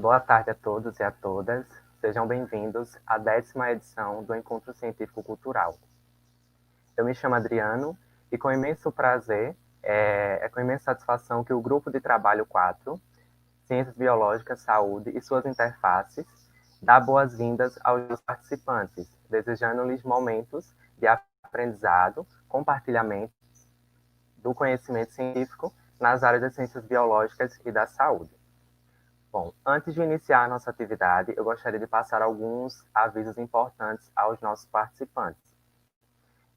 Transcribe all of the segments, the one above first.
Boa tarde a todos e a todas. Sejam bem-vindos à 10ª edição do Encontro Científico Cultural. Eu me chamo Adriano e com imenso prazer, com imensa satisfação que o Grupo de Trabalho 4, Ciências Biológicas, Saúde e suas interfaces, dá boas-vindas aos participantes, desejando-lhes momentos de aprendizado, compartilhamento do conhecimento científico nas áreas das ciências biológicas e da saúde. Bom, antes de iniciar a nossa atividade, eu gostaria de passar alguns avisos importantes aos nossos participantes.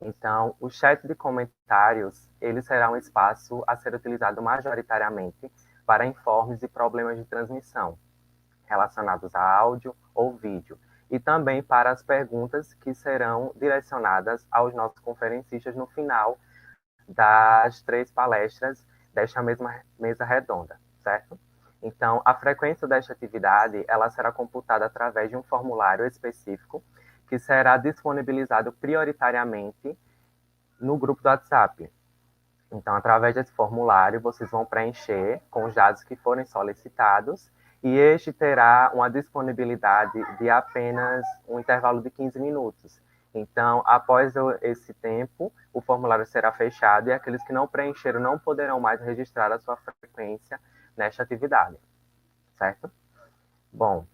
Então, o chat de comentários, ele será um espaço a ser utilizado majoritariamente para informes e problemas de transmissão, relacionados a áudio ou vídeo, e também para as perguntas que serão direcionadas aos nossos conferencistas no final das 3 palestras desta mesma mesa redonda, certo? Então, a frequência desta atividade, ela será computada através de um formulário específico que será disponibilizado prioritariamente no grupo do WhatsApp. Então, através desse formulário, vocês vão preencher com os dados que forem solicitados e este terá uma disponibilidade de apenas um intervalo de 15 minutos. Então, após esse tempo, o formulário será fechado e aqueles que não preencheram não poderão mais registrar a sua frequência nesta atividade, certo? Bom,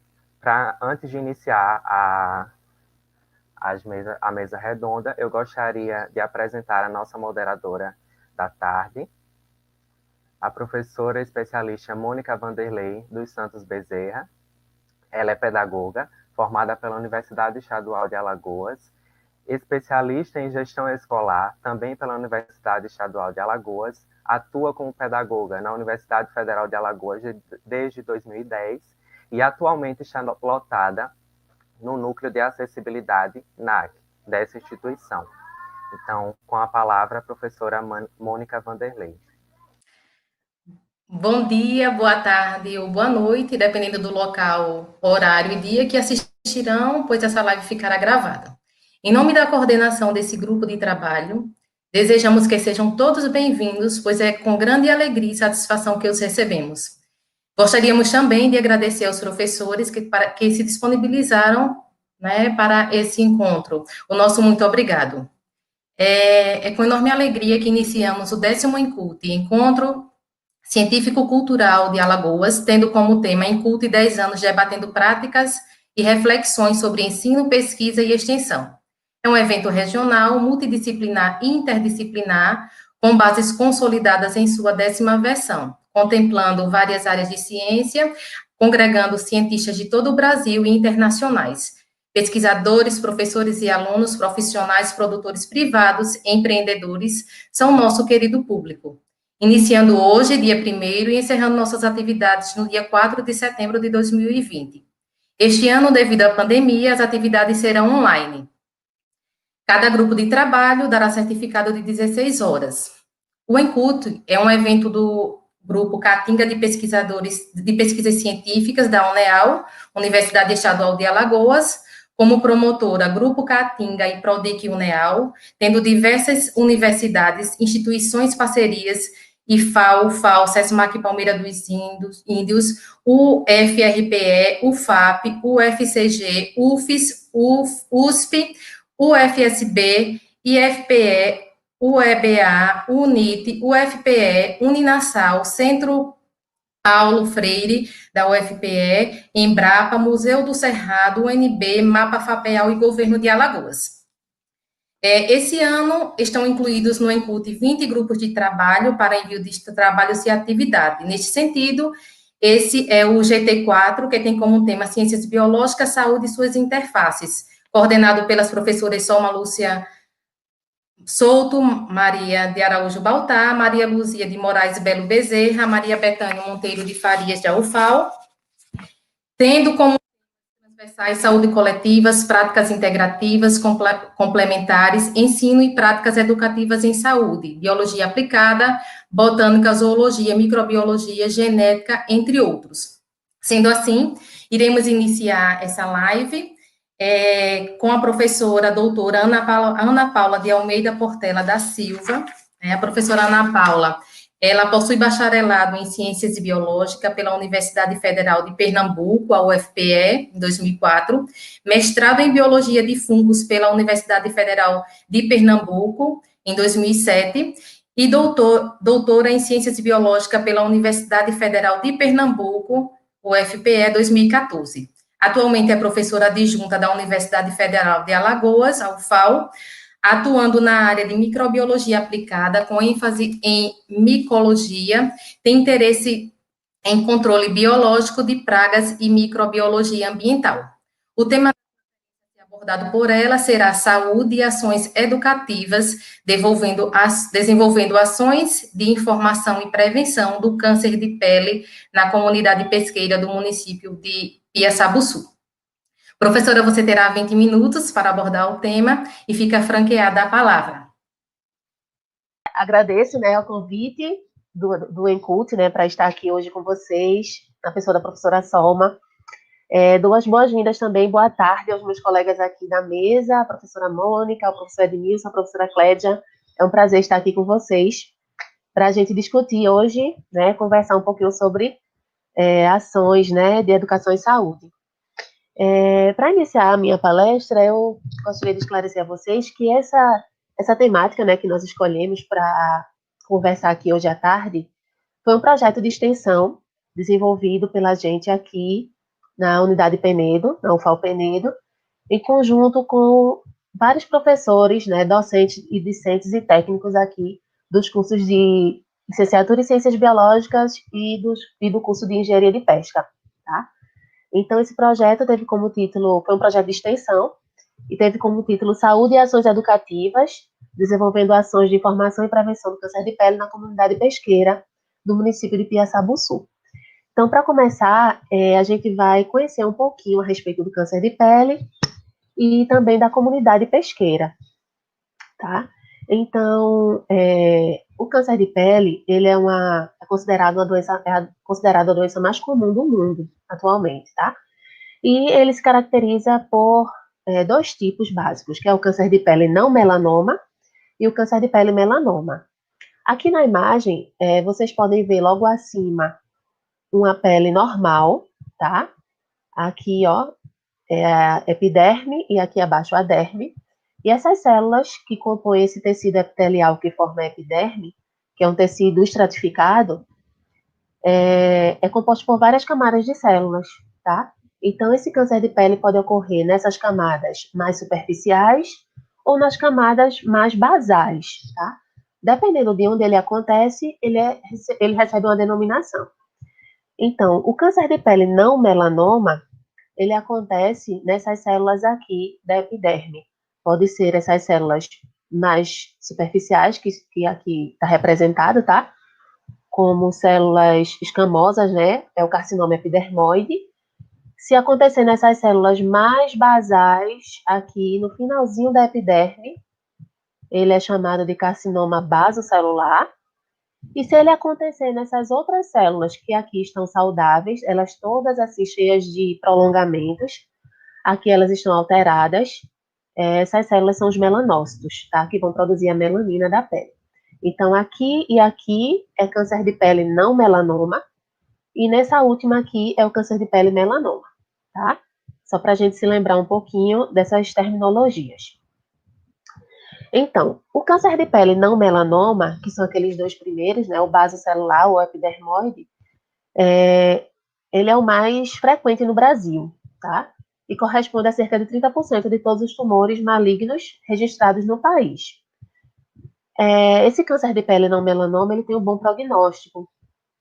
antes de iniciar a mesa redonda, eu gostaria de apresentar a nossa moderadora da tarde, a professora especialista Mônica Vanderlei dos Santos Bezerra. Ela é pedagoga, formada pela Universidade Estadual de Alagoas, especialista em gestão escolar, também pela Universidade Estadual de Alagoas, atua como pedagoga na Universidade Federal de Alagoas desde 2010 e atualmente está lotada no Núcleo de Acessibilidade NAC, dessa instituição. Então, com a palavra, a professora Mônica Vanderlei. Bom dia, boa tarde ou boa noite, dependendo do local, horário e dia que assistirão, pois essa live ficará gravada. Em nome da coordenação desse grupo de trabalho, desejamos que sejam todos bem-vindos, pois é com grande alegria e satisfação que os recebemos. Gostaríamos também de agradecer aos professores que se disponibilizaram, né, para esse encontro. O nosso muito obrigado. É com enorme alegria que iniciamos o 10º Encontro Científico-Cultural de Alagoas, tendo como tema Incult 10 anos debatendo práticas e reflexões sobre ensino, pesquisa e extensão. É um evento regional, multidisciplinar e interdisciplinar, com bases consolidadas em sua 10ª versão, contemplando várias áreas de ciência, congregando cientistas de todo o Brasil e internacionais, pesquisadores, professores e alunos, profissionais, produtores privados, empreendedores, são nosso querido público. Iniciando hoje, dia 1º, e encerrando nossas atividades no dia 4 de setembro de 2020. Este ano, devido à pandemia, as atividades serão online. Cada grupo de trabalho dará certificado de 16 horas. O Encult é um evento do Grupo Caatinga de Pesquisadores de Pesquisas Científicas da UNEAL, Universidade Estadual de Alagoas, como promotora Grupo Caatinga e Prodec UNEAL, tendo diversas universidades, instituições, parcerias, IFAO, UFAO, SESMAC Palmeira dos Índios, UFRPE, UFAP, UFCG, UFES, USP, UFSB, IFPE, UEBA, UNIT, UFPE, Uninasal, Centro Paulo Freire, da UFPE, Embrapa, Museu do Cerrado, UNB, Mapa FAPEAL e Governo de Alagoas. Esse ano estão incluídos no Encult 20 grupos de trabalho para envio de trabalhos e atividade. Neste sentido, esse é o GT4, que tem como tema Ciências Biológicas, Saúde e suas interfaces, coordenado pelas professoras Solma Lúcia Souto, Maria de Araújo Baltar, Maria Luzia de Moraes Belo Bezerra, Maria Betânia Monteiro de Farias de UFAO, tendo como transversais saúde coletivas, práticas integrativas, complementares, ensino e práticas educativas em saúde, biologia aplicada, botânica, zoologia, microbiologia, genética, entre outros. Sendo assim, iremos iniciar essa live com a professora a doutora Ana Paula de Almeida Portela da Silva. A professora Ana Paula Ela possui bacharelado em Ciências e Biológica pela Universidade Federal de Pernambuco, a UFPE, em 2004, mestrado em Biologia de Fungos pela Universidade Federal de Pernambuco, em 2007, e doutora em Ciências Biológicas pela Universidade Federal de Pernambuco, UFPE, 2014. Atualmente é professora adjunta da Universidade Federal de Alagoas, a UFAL, atuando na área de microbiologia aplicada, com ênfase em micologia, tem interesse em controle biológico de pragas e microbiologia ambiental. O tema abordado por ela será saúde e ações educativas, desenvolvendo ações de informação e prevenção do câncer de pele na comunidade pesqueira do município de Piaçabuçu. Professora, você terá 20 minutos para abordar o tema e fica franqueada a palavra. Agradeço, né, o convite do Encult, né, para estar aqui hoje com vocês, na pessoa da professora Solma. Dou as boas-vindas também, boa tarde aos meus colegas aqui da mesa, a professora Mônica, o professor Edmilson, a professora Clédia. É um prazer estar aqui com vocês para a gente discutir hoje, né, conversar um pouquinho sobre ações, né, de educação e saúde. Para iniciar a minha palestra, eu gostaria de esclarecer a vocês que essa temática, né, que nós escolhemos para conversar aqui hoje à tarde foi um projeto de extensão desenvolvido pela gente aqui na Unidade Penedo, na UFAL Penedo, em conjunto com vários professores, né, docentes e discentes e técnicos aqui dos cursos de licenciatura em Ciências Biológicas e do curso de Engenharia de Pesca, tá? Então, esse projeto teve como título, foi um projeto de extensão, e teve como título Saúde e Ações Educativas, desenvolvendo ações de informação e prevenção do câncer de pele na comunidade pesqueira do município de Piaçabuçu. Então, para começar, a gente vai conhecer um pouquinho a respeito do câncer de pele e também da comunidade pesqueira, tá? Então, o câncer de pele, ele é considerado a doença mais comum do mundo atualmente, tá? E ele se caracteriza por dois tipos básicos, que é o câncer de pele não melanoma e o câncer de pele melanoma. Aqui na imagem, vocês podem ver logo acima uma pele normal, tá? Aqui, ó, é a epiderme e aqui abaixo a derme. E essas células que compõem esse tecido epitelial que forma a epiderme, que é um tecido estratificado, é composto por várias camadas de células, tá? Então, esse câncer de pele pode ocorrer nessas camadas mais superficiais ou nas camadas mais basais, tá? Dependendo de onde ele acontece, ele recebe uma denominação. Então, o câncer de pele não melanoma, ele acontece nessas células aqui da epiderme. Pode ser essas células mais superficiais, que aqui está representado, tá? Como células escamosas, né? É o carcinoma epidermoide. Se acontecer nessas células mais basais, aqui no finalzinho da epiderme, ele é chamado de carcinoma basocelular. E se ele acontecer nessas outras células que aqui estão saudáveis, elas todas assim cheias de prolongamentos, aqui elas estão alteradas, essas células são os melanócitos, tá? Que vão produzir a melanina da pele. Então, aqui e aqui é câncer de pele não melanoma, e nessa última aqui é o câncer de pele melanoma, tá? Só para a gente se lembrar um pouquinho dessas terminologias. Então, o câncer de pele não melanoma, que são aqueles dois primeiros, né, o basocelular ou o epidermoide, ele é o mais frequente no Brasil, tá? E corresponde a cerca de 30% de todos os tumores malignos registrados no país. Esse câncer de pele não melanoma, ele tem um bom prognóstico,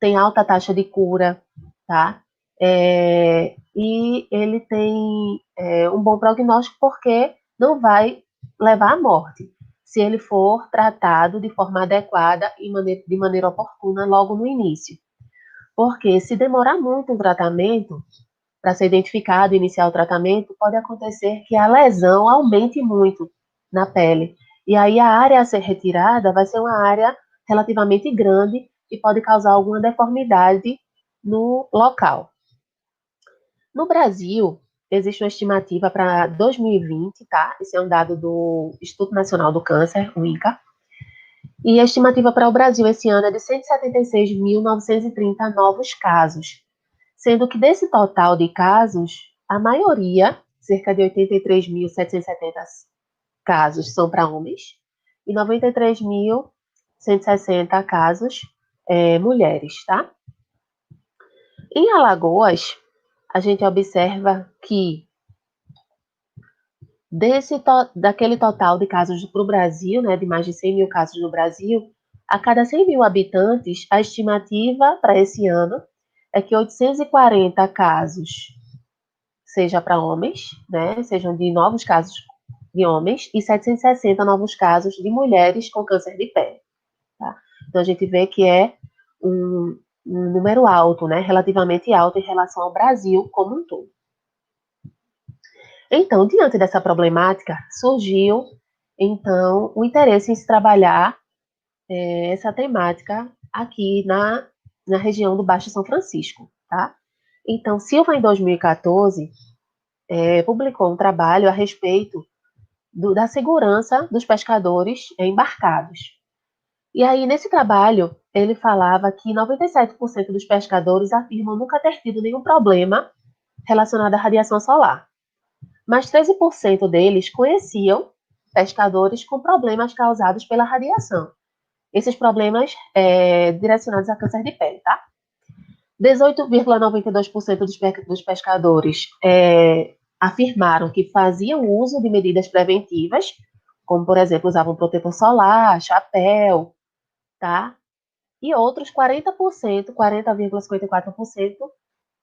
tem alta taxa de cura, tá? E ele tem um bom prognóstico porque não vai levar à morte, se ele for tratado de forma adequada e de maneira oportuna logo no início. Porque se demorar muito um tratamento, para ser identificado e iniciar o tratamento, pode acontecer que a lesão aumente muito na pele. E aí a área a ser retirada vai ser uma área relativamente grande e pode causar alguma deformidade no local. No Brasil, existe uma estimativa para 2020, tá? Esse é um dado do Instituto Nacional do Câncer, o INCA, E a estimativa para o Brasil esse ano é de 176.930 novos casos, sendo que desse total de casos, a maioria, cerca de 83.770 casos, são para homens, e 93.160 casos mulheres, tá? Em Alagoas, a gente observa que daquele total de casos para o Brasil, né, de mais de 100 mil casos no Brasil, a cada 100 mil habitantes, a estimativa para esse ano é que 840 casos seja para homens, né, sejam de novos casos de homens, e 760 novos casos de mulheres com câncer de pele. Tá? Então, a gente vê que é um número alto, né, relativamente alto em relação ao Brasil como um todo. Então, diante dessa problemática, surgiu, então, o interesse em se trabalhar essa temática aqui na região do Baixo São Francisco, tá? Então, Silva, em 2014, publicou um trabalho a respeito da segurança dos pescadores embarcados. E aí, nesse trabalho, ele falava que 97% dos pescadores afirmam nunca ter tido nenhum problema relacionado à radiação solar. Mas 13% deles conheciam pescadores com problemas causados pela radiação. Esses problemas direcionados a câncer de pele, tá? 18,92% dos pescadores afirmaram que faziam uso de medidas preventivas, como, por exemplo, usavam protetor solar, chapéu, tá? E outros 40%, 40,54%,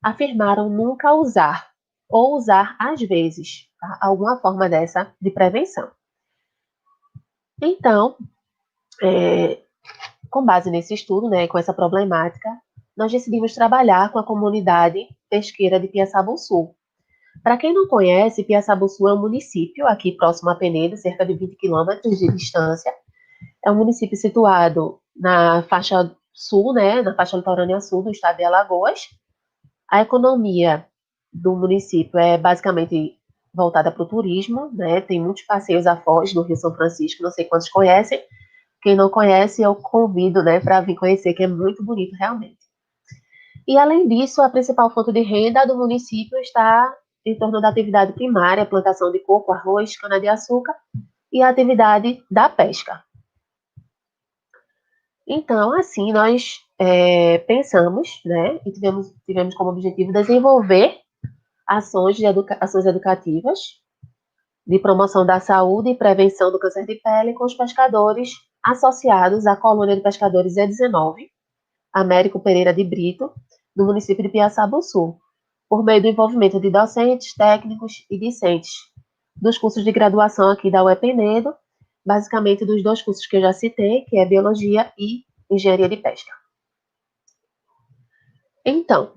afirmaram nunca usar, ou usar às vezes, tá? Alguma forma dessa de prevenção. Então, com base nesse estudo, né, com essa problemática, nós decidimos trabalhar com a comunidade pesqueira de Piaçabuçu. Para quem não conhece, Piaçabuçu é um município aqui próximo a Penedo, cerca de 20 quilômetros de distância. É um município situado na faixa sul, né, na faixa litorânea sul do estado de Alagoas. A economia do município é basicamente voltada para o turismo, né? Tem muitos passeios à foz do Rio São Francisco, não sei quantos conhecem. Quem não conhece, eu convido, né, para vir conhecer, que é muito bonito realmente. E além disso, a principal fonte de renda do município está em torno da atividade primária, plantação de coco, arroz, cana-de-açúcar e a atividade da pesca. Então, assim, nós pensamos, né, e tivemos como objetivo desenvolver ações educativas de promoção da saúde e prevenção do câncer de pele com os pescadores associados à colônia de pescadores E19, Américo Pereira de Brito, do município de Piaçabuçu, por meio do envolvimento de docentes, técnicos e discentes dos cursos de graduação aqui da UEP Penedo, basicamente dos dois cursos que eu já citei, que é Biologia e Engenharia de Pesca. Então,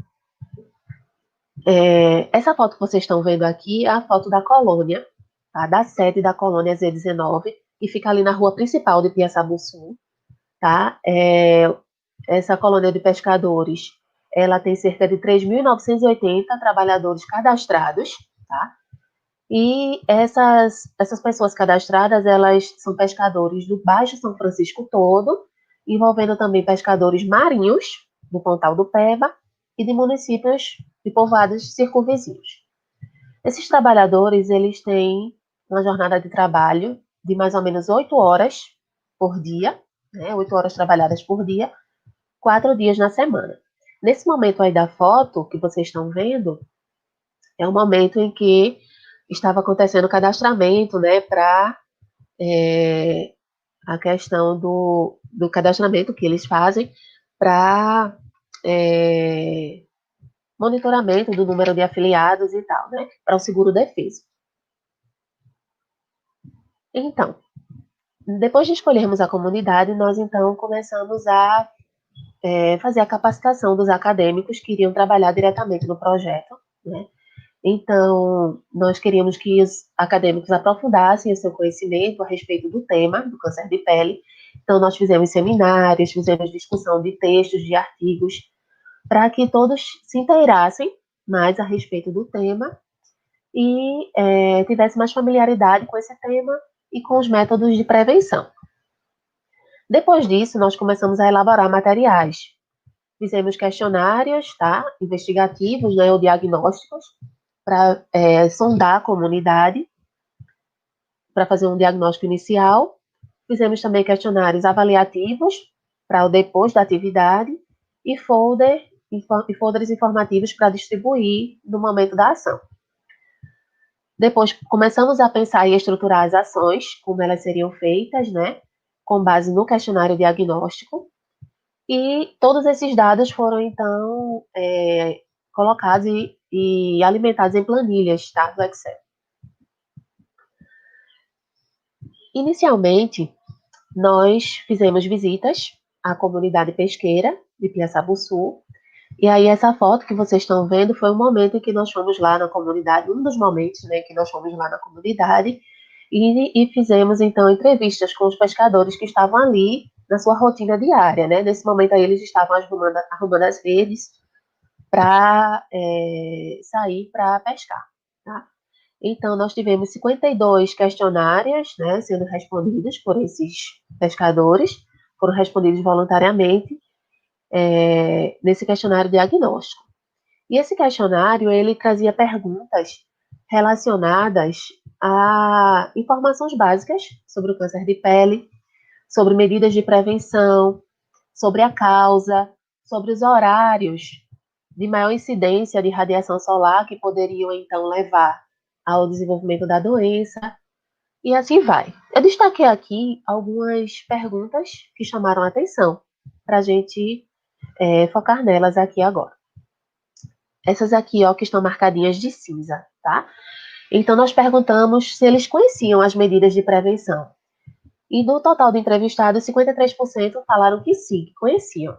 essa foto que vocês estão vendo aqui é a foto da colônia, tá? Da sede da colônia Z19, que fica ali na rua principal de Piaçabuçu, tá? Essa colônia de pescadores, ela tem cerca de 3.980 trabalhadores cadastrados, tá? E essas pessoas cadastradas, elas são pescadores do Baixo São Francisco todo, envolvendo também pescadores marinhos, do Pontal do Peba, e de municípios de povoados circunvizinhos. Esses trabalhadores, eles têm uma jornada de trabalho de mais ou menos 8 horas por dia, né, 8 horas trabalhadas por dia, 4 dias na semana. Nesse momento aí da foto que vocês estão vendo, é o momento em que estava acontecendo o cadastramento, né, para a questão do cadastramento que eles fazem para monitoramento do número de afiliados e tal, né, para o seguro-defeso. Então, depois de escolhermos a comunidade, nós então começamos a fazer a capacitação dos acadêmicos que iriam trabalhar diretamente no projeto, né? Então, nós queríamos que os acadêmicos aprofundassem o seu conhecimento a respeito do tema do câncer de pele. Então, nós fizemos seminários, fizemos discussão de textos, de artigos, para que todos se inteirassem mais a respeito do tema e tivessem mais familiaridade com esse tema e com os métodos de prevenção. Depois disso, nós começamos a elaborar materiais. Fizemos questionários, tá? Investigativos, né, ou diagnósticos, para sondar a comunidade, para fazer um diagnóstico inicial. Fizemos também questionários avaliativos, para o depois da atividade, e folders informativos para distribuir no momento da ação. Depois, começamos a pensar e estruturar as ações, como elas seriam feitas, né, com base no questionário diagnóstico, e todos esses dados foram, então, colocados e alimentados em planilhas, tá, do Excel. Inicialmente, nós fizemos visitas à comunidade pesqueira de Piaçabuçu, e aí essa foto que vocês estão vendo foi o momento em que nós fomos lá na comunidade, um dos momentos, né, que nós fomos lá na comunidade, e fizemos, então, entrevistas com os pescadores que estavam ali na sua rotina diária, né? Nesse momento aí eles estavam arrumando as redes para sair para pescar, tá? Então, nós tivemos 52 questionários, né, sendo respondidos por esses pescadores, foram respondidos voluntariamente nesse questionário diagnóstico. E esse questionário, ele trazia perguntas relacionadas a informações básicas sobre o câncer de pele, sobre medidas de prevenção, sobre a causa, sobre os horários de maior incidência de radiação solar que poderiam, então, levar ao desenvolvimento da doença, e assim vai. Eu destaquei aqui algumas perguntas que chamaram a atenção, para a gente focar nelas aqui agora. Essas aqui, ó, que estão marcadinhas de cinza, tá? Então, nós perguntamos se eles conheciam as medidas de prevenção. E do total de entrevistados, 53% falaram que sim, que conheciam.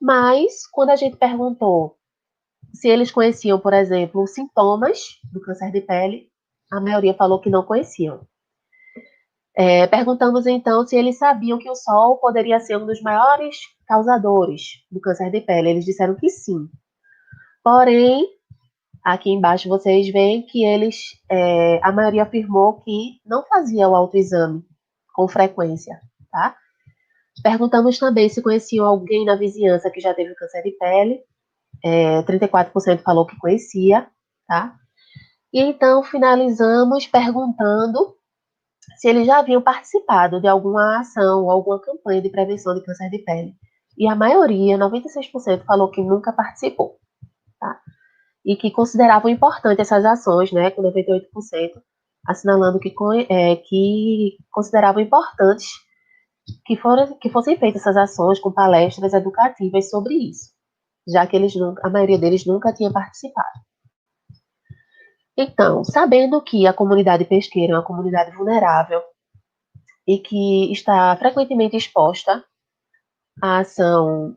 Mas, quando a gente perguntou se eles conheciam, por exemplo, os sintomas do câncer de pele, a maioria falou que não conheciam. Perguntamos, então, se eles sabiam que o sol poderia ser um dos maiores causadores do câncer de pele. Eles disseram que sim. Porém, aqui embaixo vocês veem que a maioria afirmou que não fazia o autoexame com frequência, tá? Perguntamos também se conheciam alguém na vizinhança que já teve câncer de pele. 34% falou que conhecia, tá? E então finalizamos perguntando se eles já haviam participado de alguma ação ou alguma campanha de prevenção de câncer de pele. E a maioria, 96%, falou que nunca participou, tá? E que consideravam importantes essas ações, né, com 98%, assinalando que consideravam importantes que fossem feitas essas ações com palestras educativas sobre isso, já que a maioria deles nunca tinha participado. Então, sabendo que a comunidade pesqueira é uma comunidade vulnerável e que está frequentemente exposta à ação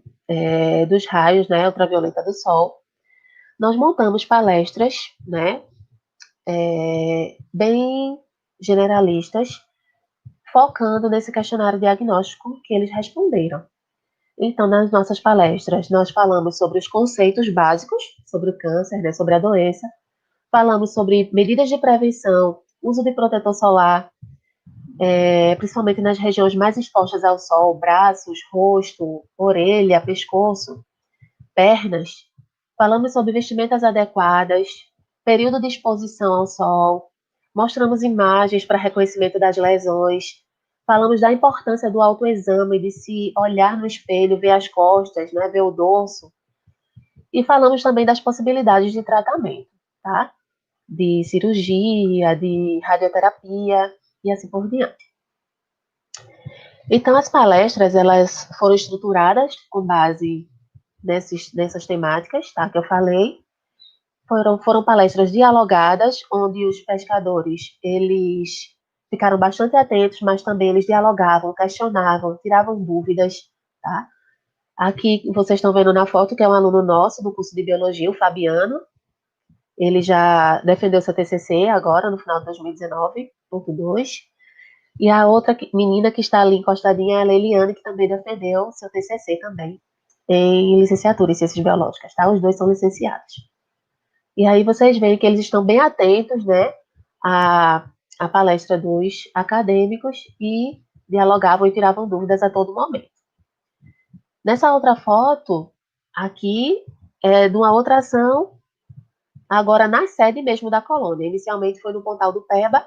dos raios, né, ultravioleta do sol, nós montamos palestras, né, bem generalistas, focando nesse questionário diagnóstico que eles responderam. Então, nas nossas palestras, nós falamos sobre os conceitos básicos sobre o câncer, né, sobre a doença, falamos sobre medidas de prevenção, uso de protetor solar, principalmente nas regiões mais expostas ao sol, braços, rosto, orelha, pescoço, pernas. Falamos sobre vestimentas adequadas, período de exposição ao sol, mostramos imagens para reconhecimento das lesões, falamos da importância do autoexame, de se olhar no espelho, ver as costas, né, ver o dorso, e falamos também das possibilidades de tratamento, tá? De cirurgia, de radioterapia e assim por diante. Então, as palestras, elas foram estruturadas com base nessas temáticas, tá, que eu falei. Foram palestras dialogadas, onde os pescadores, eles ficaram bastante atentos, mas também eles dialogavam, questionavam, tiravam dúvidas, tá? Aqui, vocês estão vendo na foto, que é um aluno nosso do curso de Biologia, o Fabiano. Ele já defendeu seu TCC agora, no final de 2019.2. E a outra menina que está ali encostadinha é a Leiliane, que também defendeu seu TCC também, em licenciatura em Ciências Biológicas, tá? Os dois são licenciados. E aí vocês veem que eles estão bem atentos, né, à palestra dos acadêmicos e dialogavam e tiravam dúvidas a todo momento. Nessa outra foto, aqui, é de uma outra ação, agora na sede mesmo da colônia. Inicialmente foi no Pontal do Peba,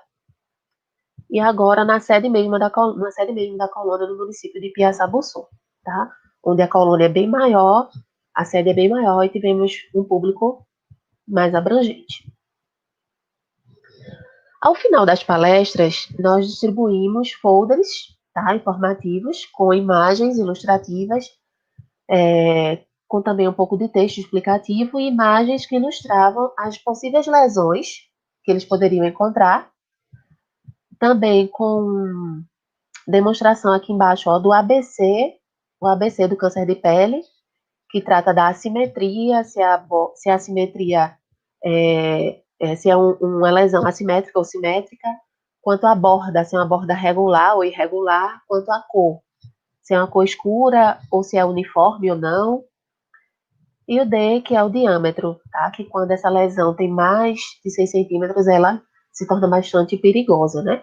e agora na sede mesmo da colônia, no município de Piaçabuçu, tá? Onde a colônia é bem maior, a sede é bem maior e tivemos um público mais abrangente. Ao final das palestras, nós distribuímos folders, tá, informativos, com imagens ilustrativas, com também um pouco de texto explicativo e imagens que ilustravam as possíveis lesões que eles poderiam encontrar, também com demonstração aqui embaixo, ó, do ABC, o ABC do câncer de pele, que trata da assimetria, se a assimetria se é uma lesão assimétrica ou simétrica, quanto à borda, se é uma borda regular ou irregular, quanto à cor, se é uma cor escura ou se é uniforme ou não, e o D, que é o diâmetro, tá? Que quando essa lesão tem mais de 6 centímetros, ela se torna bastante perigosa, né?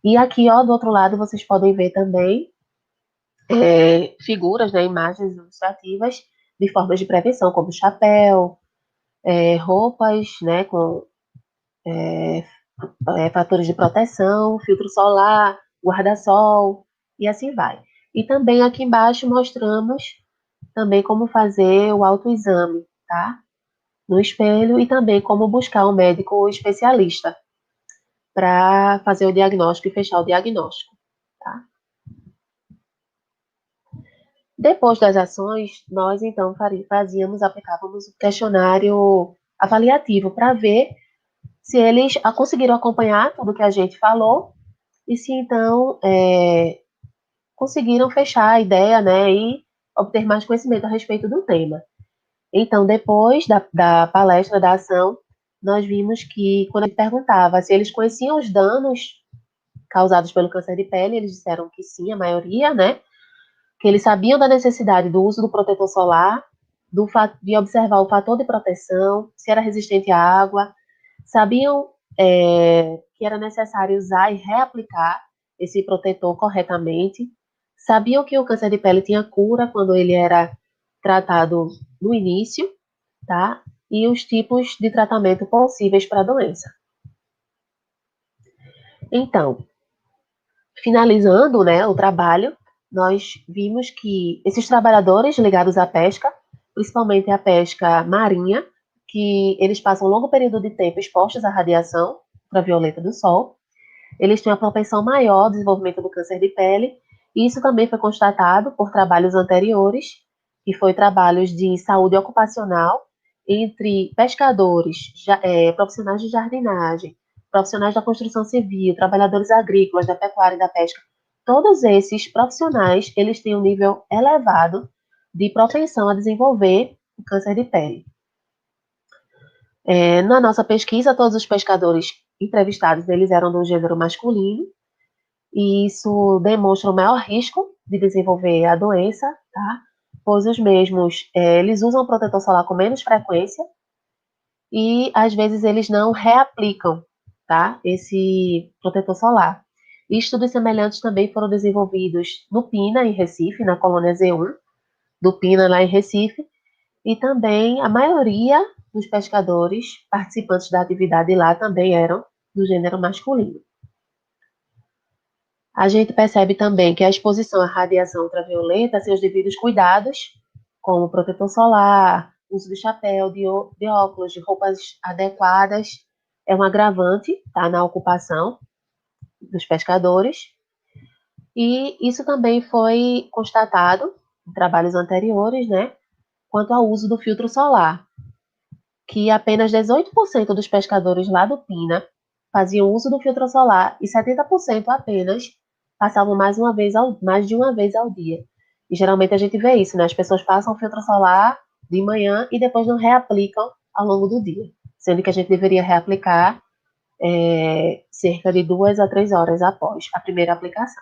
E aqui, ó, do outro lado, vocês podem ver também figuras, né, imagens ilustrativas de formas de prevenção, como chapéu, roupas, né, com fatores de proteção, filtro solar, guarda-sol, e assim vai. E também aqui embaixo mostramos também como fazer o autoexame, tá? No espelho, e também como buscar um médico especialista para fazer o diagnóstico e fechar o diagnóstico, tá? Depois das ações, nós então aplicávamos o questionário avaliativo para ver se eles conseguiram acompanhar tudo que a gente falou e se então conseguiram fechar a ideia, né, e obter mais conhecimento a respeito do tema. Então, depois da palestra, da ação, nós vimos que, quando a gente perguntava se eles conheciam os danos causados pelo câncer de pele, eles disseram que sim, a maioria, né, que eles sabiam da necessidade do uso do protetor solar, de observar o fator de proteção, se era resistente à água, sabiam que era necessário usar e reaplicar esse protetor corretamente, sabiam que o câncer de pele tinha cura quando ele era tratado no início, tá? E os tipos de tratamento possíveis para a doença. Então, finalizando, né, o trabalho, nós vimos que esses trabalhadores ligados à pesca, principalmente à pesca marinha, que eles passam um longo período de tempo expostos à radiação ultravioleta do sol, eles têm uma propensão maior ao desenvolvimento do câncer de pele, e isso também foi constatado por trabalhos anteriores, que foi trabalhos de saúde ocupacional entre pescadores, profissionais de jardinagem, profissionais da construção civil, trabalhadores agrícolas, da pecuária e da pesca. Todos esses profissionais, eles têm um nível elevado de propensão a desenvolver o câncer de pele. Na nossa pesquisa, todos os pescadores entrevistados, eles eram do gênero masculino, e isso demonstra o maior risco de desenvolver a doença, tá? Pois os mesmos, eles usam protetor solar com menos frequência e, às vezes, eles não reaplicam, tá? Esse protetor solar. E estudos semelhantes também foram desenvolvidos no PINA, em Recife, na colônia Z1, do PINA lá em Recife, e também a maioria dos pescadores participantes da atividade lá também eram do gênero masculino. A gente percebe também que a exposição à radiação ultravioleta tem os devidos cuidados, como protetor solar, uso de chapéu, de óculos, de roupas adequadas, é um agravante, tá, na ocupação dos pescadores. E isso também foi constatado em trabalhos anteriores, né, quanto ao uso do filtro solar, que apenas 18% dos pescadores lá do Pina faziam uso do filtro solar e 70% apenas passavam mais de uma vez ao dia. E geralmente a gente vê isso, né? As pessoas passam o filtro solar de manhã e depois não reaplicam ao longo do dia, sendo que a gente deveria reaplicar cerca de 2 a 3 horas após a primeira aplicação.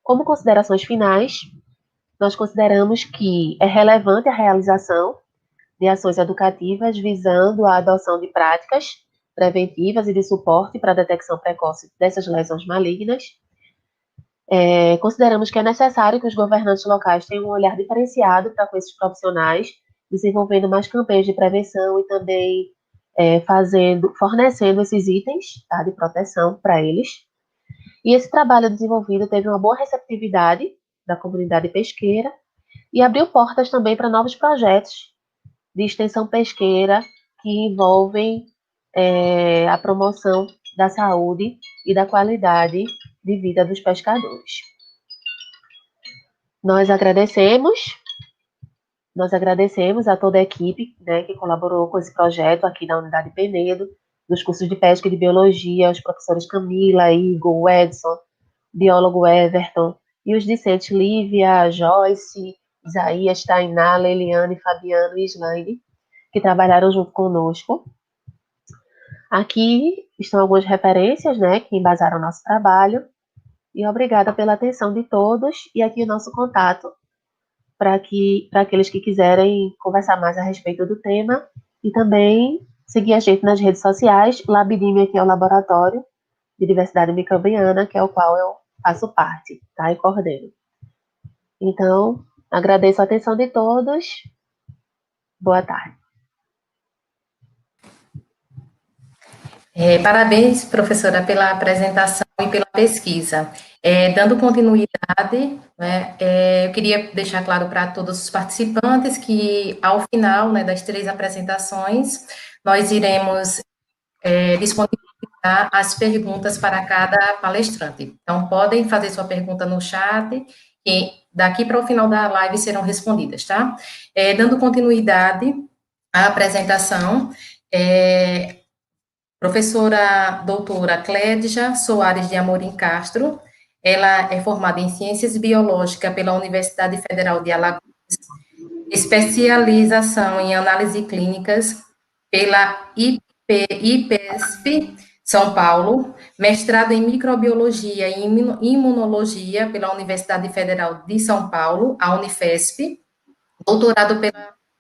Como considerações finais, nós consideramos que é relevante a realização de ações educativas visando a adoção de práticas preventivas e de suporte para a detecção precoce dessas lesões malignas, Consideramos que é necessário que os governantes locais tenham um olhar diferenciado para com esses profissionais, desenvolvendo mais campanhas de prevenção e também fornecendo esses itens, tá, de proteção para eles. E esse trabalho desenvolvido teve uma boa receptividade da comunidade pesqueira e abriu portas também para novos projetos de extensão pesqueira que envolvem a promoção da saúde e da qualidade de vida dos pescadores. Nós agradecemos a toda a equipe, né, que colaborou com esse projeto aqui na Unidade Penedo, dos cursos de pesca e de biologia, os professores Camila, Igor, Edson, biólogo Everton, e os discentes Lívia, Joyce, Isaías, Tainá, Leiliane, Fabiano e Islaine, que trabalharam junto conosco. Aqui estão algumas referências, né, que embasaram o nosso trabalho, e obrigada pela atenção de todos, e aqui o nosso contato para aqueles que quiserem conversar mais a respeito do tema, e também seguir a gente nas redes sociais. LabDime aqui é o Laboratório de Diversidade Microbiana, que é o qual eu faço parte, tá, e coordeno. Então, agradeço a atenção de todos. Boa tarde. Parabéns, professora, pela apresentação e pela pesquisa. Dando continuidade, né, eu queria deixar claro para todos os participantes que, ao final, né, das 3 apresentações, nós iremos disponibilizar as perguntas para cada palestrante. Então, podem fazer sua pergunta no chat, e daqui para o final da live serão respondidas, tá? Dando continuidade à apresentação, professora doutora Clédia Soares de Amorim Castro, ela é formada em Ciências Biológicas pela Universidade Federal de Alagoas, especialização em Análise Clínicas pela IPESP São Paulo, mestrado em Microbiologia e Imunologia pela Universidade Federal de São Paulo, a Unifesp, doutorado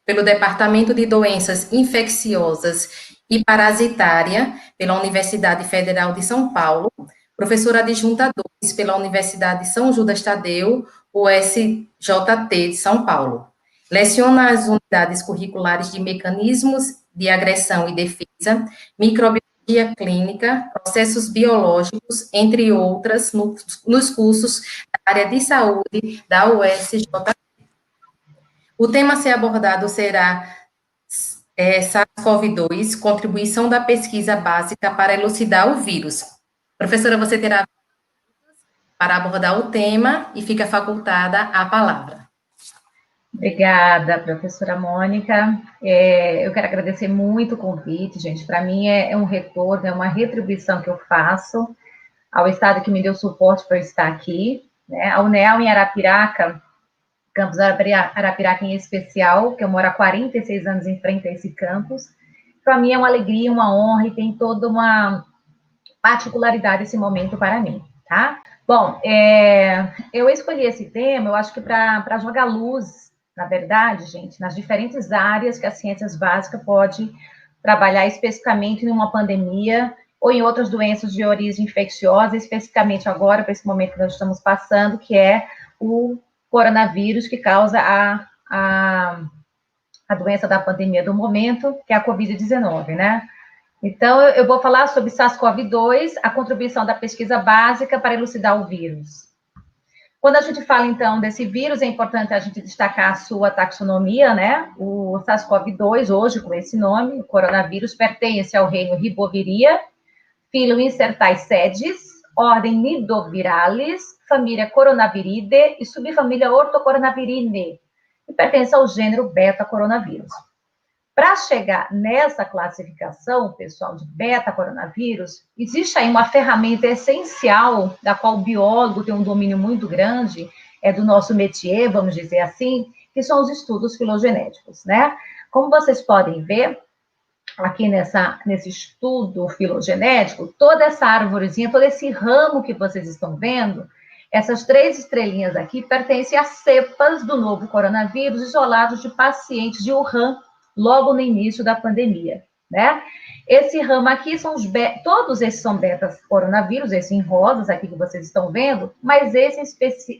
pelo Departamento de Doenças Infecciosas e Parasitária pela Universidade Federal de São Paulo, professora adjunta 2 pela Universidade São Judas Tadeu, USJT de São Paulo. Leciona as unidades curriculares de Mecanismos de Agressão e Defesa, Microbiologia Clínica, Processos Biológicos, entre outras, nos cursos da área de saúde da USJT. O tema a ser abordado será SARS-CoV-2, contribuição da pesquisa básica para elucidar o vírus. Professora, você terá para abordar o tema e fica facultada a palavra. Obrigada, professora Mônica. Eu quero agradecer muito o convite, gente. Para mim é um retorno, é uma retribuição que eu faço ao Estado que me deu suporte para eu estar aqui, né? A UNEAL em Arapiraca, campus Arapiraca em especial, que eu moro há 46 anos em frente a esse campus. Para mim é uma alegria, uma honra e tem toda uma particularidade esse momento para mim, tá? Bom, eu escolhi esse tema, eu acho que para jogar luz, na verdade, gente, nas diferentes áreas que as ciências básicas pode trabalhar especificamente numa pandemia ou em outras doenças de origem infecciosa, especificamente agora, para esse momento que nós estamos passando, que é o coronavírus, que causa a doença da pandemia do momento, que é a Covid-19, né? Então, eu vou falar sobre SARS-CoV-2, a contribuição da pesquisa básica para elucidar o vírus. Quando a gente fala, então, desse vírus, é importante a gente destacar a sua taxonomia, né? O SARS-CoV-2, hoje com esse nome, o coronavírus, pertence ao reino Riboviria, filo Incertae-Sedis, ordem Nidoviralis, família Coronaviridae e subfamília Orthocoronaviridae, e pertence ao gênero beta-coronavírus. Para chegar nessa classificação, pessoal, de beta-coronavírus, existe aí uma ferramenta essencial, da qual o biólogo tem um domínio muito grande, é do nosso métier, vamos dizer assim, que são os estudos filogenéticos, né? Como vocês podem ver, aqui nesse estudo filogenético, toda essa árvorezinha, todo esse ramo que vocês estão vendo, essas 3 estrelinhas aqui pertencem a cepas do novo coronavírus isolados de pacientes de Wuhan, logo no início da pandemia. né? Esse ramo aqui são todos esses são beta-coronavírus, esses em rosas aqui que vocês estão vendo, mas esse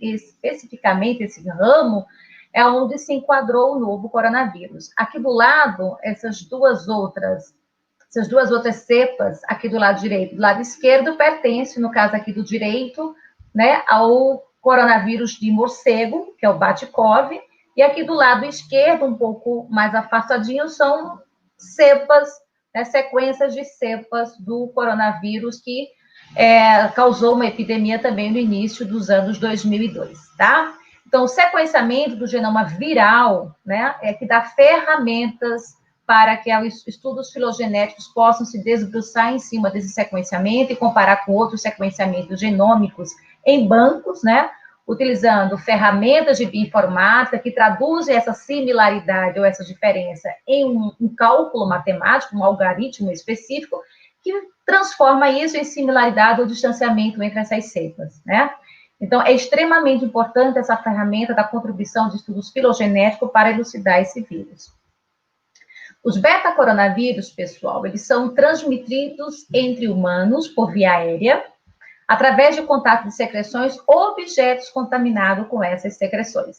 especificamente, esse ramo, é onde se enquadrou o novo coronavírus. Aqui do lado, essas duas outras cepas, aqui do lado direito, do lado esquerdo, pertence, no caso aqui do direito, né, ao coronavírus de morcego, que é o Bat-Cov, e aqui do lado esquerdo, um pouco mais afastadinho, são cepas, né, sequências de cepas do coronavírus que causou uma epidemia também no início dos anos 2002, tá? Então, o sequenciamento do genoma viral, né, é que dá ferramentas para que os estudos filogenéticos possam se debruçar em cima desse sequenciamento e comparar com outros sequenciamentos genômicos em bancos, né, utilizando ferramentas de bioinformática que traduzem essa similaridade ou essa diferença em um cálculo matemático, um algoritmo específico, que transforma isso em similaridade ou distanciamento entre essas cepas, né? Então, é extremamente importante essa ferramenta da contribuição de estudos filogenéticos para elucidar esse vírus. Os beta-coronavírus, pessoal, eles são transmitidos entre humanos por via aérea, através de contato de secreções ou objetos contaminados com essas secreções.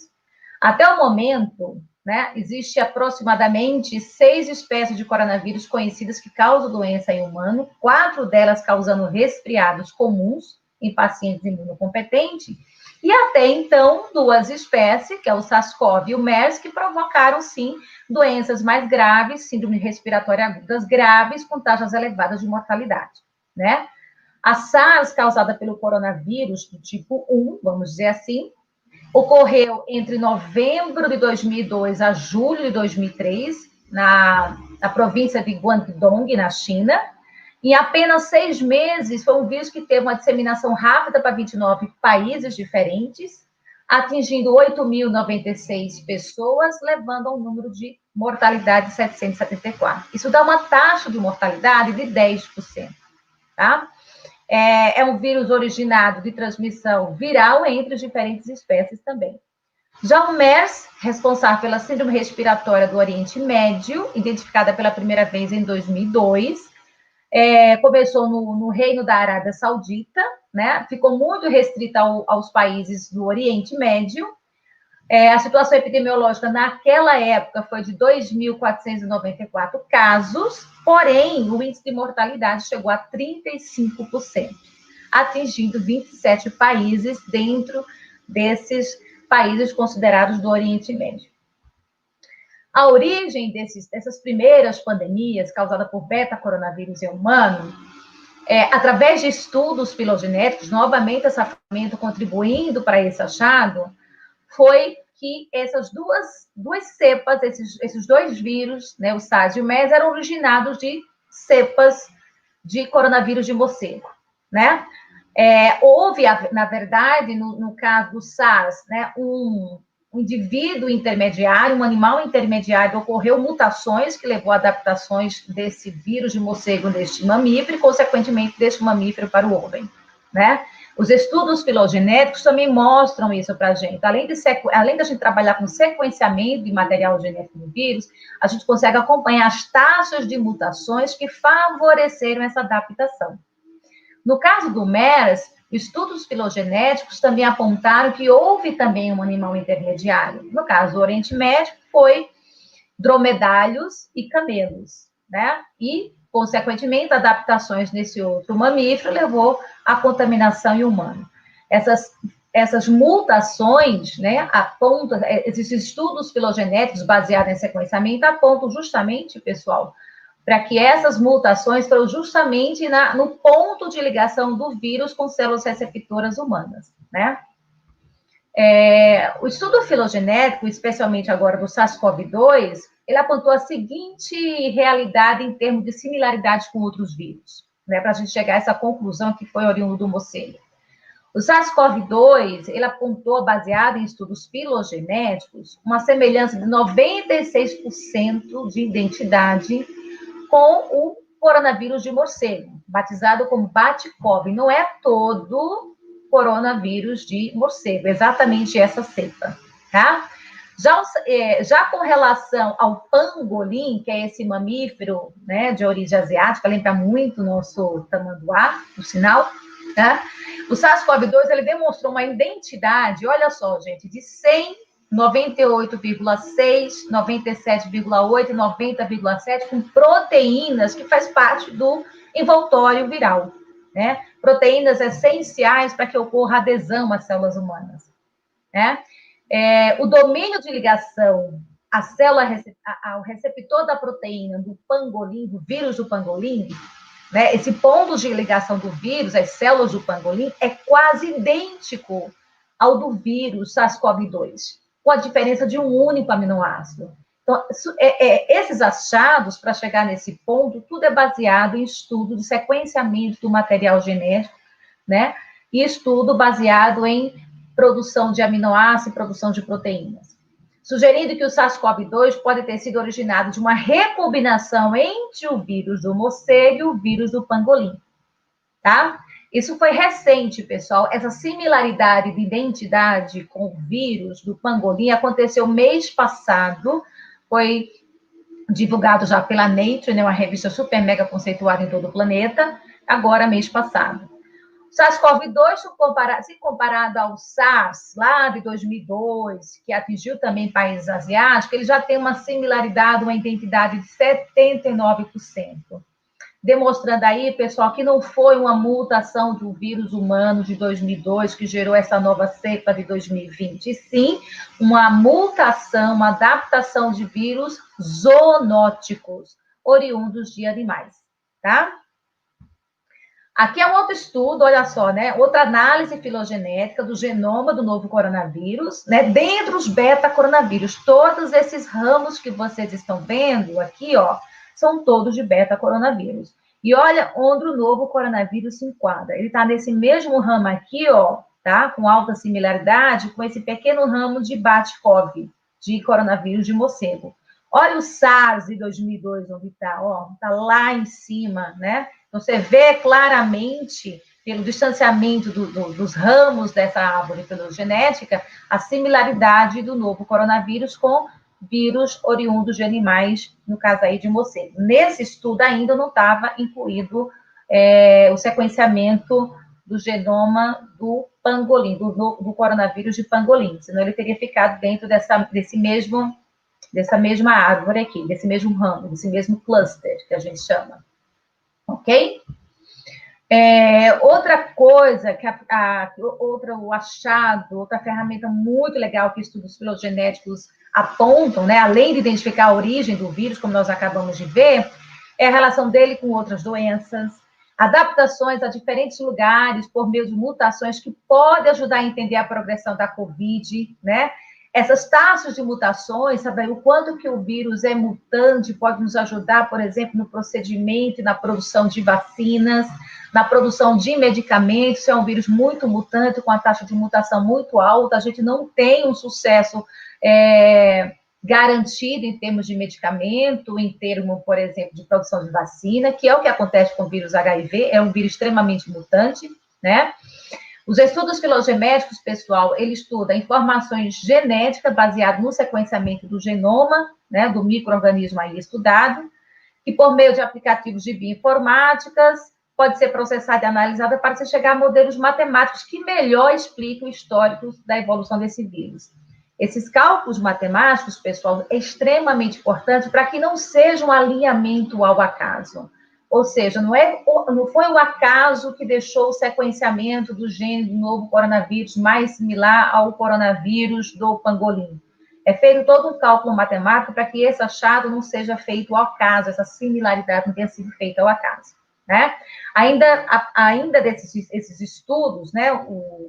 Até o momento, né, existe aproximadamente 6 espécies de coronavírus conhecidas que causam doença em humano, 4 delas causando resfriados comuns em pacientes imunocompetentes, e até então 2 espécies, que é o SARS-CoV e o MERS, que provocaram, sim, doenças mais graves, síndrome respiratória agudas graves, com taxas elevadas de mortalidade, né? A SARS, causada pelo coronavírus do tipo 1, vamos dizer assim, ocorreu entre novembro de 2002 a julho de 2003, na província de Guangdong, na China. Em apenas 6 meses, foi um vírus que teve uma disseminação rápida para 29 países diferentes, atingindo 8.096 pessoas, levando a um número de mortalidade de 774. Isso dá uma taxa de mortalidade de 10%, tá? É um vírus originado de transmissão viral entre as diferentes espécies também. Já o MERS, responsável pela síndrome respiratória do Oriente Médio, identificada pela primeira vez em 2002, começou no Reino da Arábia Saudita, né? Ficou muito restrita aos países do Oriente Médio. A situação epidemiológica naquela época foi de 2.494 casos, porém, o índice de mortalidade chegou a 35%, atingindo 27 países dentro desses países considerados do Oriente Médio. A origem dessas primeiras pandemias causadas por beta-coronavírus em humano, através de estudos filogenéticos, novamente essa ferramenta contribuindo para esse achado, foi que essas duas cepas, esses 2 vírus, né, o SARS e o MERS, eram originados de cepas de coronavírus de morcego, né? Houve, na verdade, no caso do SARS, né, um indivíduo intermediário, um animal intermediário, ocorreu mutações que levou a adaptações desse vírus de morcego neste mamífero e, consequentemente, deste mamífero para o homem, né? Os estudos filogenéticos também mostram isso para a gente. Além da gente trabalhar com sequenciamento de material genético do vírus, a gente consegue acompanhar as taxas de mutações que favoreceram essa adaptação. No caso do MERS, estudos filogenéticos também apontaram que houve também um animal intermediário. No caso do Oriente Médio, foi dromedários e camelos, né? E, consequentemente, adaptações nesse outro mamífero levou à contaminação em humano. Essas mutações, né, apontam, esses estudos filogenéticos baseados em sequenciamento apontam justamente, pessoal, para que essas mutações foram justamente no ponto de ligação do vírus com células receptoras humanas, né? O estudo filogenético, especialmente agora do SARS-CoV-2, ele apontou a seguinte realidade em termos de similaridade com outros vírus, né, para a gente chegar a essa conclusão que foi oriundo do morcego. O SARS-CoV-2, ele apontou, baseado em estudos filogenéticos, uma semelhança de 96% de identidade com o coronavírus de morcego, batizado como Bat-Cov. Não é todo coronavírus de morcego, exatamente essa cepa, tá? Já com relação ao pangolim, que é esse mamífero, né, de origem asiática, lembra muito o nosso tamanduá, por sinal, né? O SARS-CoV-2, ele demonstrou uma identidade, olha só, gente, de 100, 98,6, 97,8 e 90,7 com proteínas que faz parte do envoltório viral, né? Proteínas essenciais para que ocorra adesão às células humanas, né? O domínio de ligação à célula, ao receptor da proteína do pangolim, do vírus do pangolim, né? Esse ponto de ligação do vírus, as células do pangolim, é quase idêntico ao do vírus SARS-CoV-2, com a diferença de um único aminoácido. Então, esses achados, para chegar nesse ponto, tudo é baseado em estudo de sequenciamento do material genético, né? E estudo baseado em produção de aminoácidos e produção de proteínas. Sugerindo que o SARS-CoV-2 pode ter sido originado de uma recombinação entre o vírus do morcego e o vírus do pangolim, tá? Isso foi recente, pessoal. Essa similaridade de identidade com o vírus do pangolim aconteceu mês passado, foi divulgado já pela Nature, né, uma revista super mega conceituada em todo o planeta, agora mês passado. O SARS-CoV-2, se comparado ao SARS, lá de 2002, que atingiu também países asiáticos, ele já tem uma similaridade, uma identidade de 79%. Demonstrando aí, pessoal, que não foi uma mutação do vírus humano de 2002 que gerou essa nova cepa de 2020, e sim uma mutação, uma adaptação de vírus zoonóticos, oriundos de animais, tá? Aqui é um outro estudo, olha só, né? Outra análise filogenética do genoma do novo coronavírus, né? Dentre os beta-coronavírus, todos esses ramos que vocês estão vendo aqui, ó, são todos de beta-coronavírus. E olha onde o novo coronavírus se enquadra. Ele está nesse mesmo ramo aqui, ó, tá? Com alta similaridade com esse pequeno ramo de BAT-CoV, de coronavírus de morcego. Olha o SARS de 2002, onde está, ó, está lá em cima, né? Então, você vê claramente, pelo distanciamento dos ramos dessa árvore filogenética, a similaridade do novo coronavírus com vírus oriundos de animais, no caso aí de morcego. Nesse estudo ainda não estava incluído o sequenciamento do genoma do pangolim, do coronavírus de pangolim, senão ele teria ficado dentro dessa mesma árvore aqui, desse mesmo ramo, desse mesmo cluster que a gente chama. Ok? Outra coisa, outro achado, outra ferramenta muito legal que estudos filogenéticos apontam, né, além de identificar a origem do vírus, como nós acabamos de ver, é a relação dele com outras doenças, adaptações a diferentes lugares por meio de mutações que podem ajudar a entender a progressão da Covid, né? Essas taxas de mutações, saber o quanto que o vírus é mutante, pode nos ajudar, por exemplo, no procedimento e na produção de vacinas, na produção de medicamentos. Se é um vírus muito mutante, com a taxa de mutação muito alta, a gente não tem um sucesso garantido em termos de medicamento, em termos, por exemplo, de produção de vacina, que é o que acontece com o vírus HIV, é um vírus extremamente mutante, né? Os estudos filogenéticos, pessoal, ele estuda informações genéticas baseadas no sequenciamento do genoma, né, do micro-organismo aí estudado, que por meio de aplicativos de bioinformáticas pode ser processada e analisada para se chegar a modelos matemáticos que melhor explicam o histórico da evolução desse vírus. Esses cálculos matemáticos, pessoal, é extremamente importante para que não seja um alinhamento ao acaso. Ou seja, não foi o acaso que deixou o sequenciamento do gene do novo coronavírus mais similar ao coronavírus do pangolim. É feito todo um cálculo matemático para que esse achado não seja feito ao acaso, essa similaridade não tenha sido feita ao acaso, né? Ainda esses estudos, né,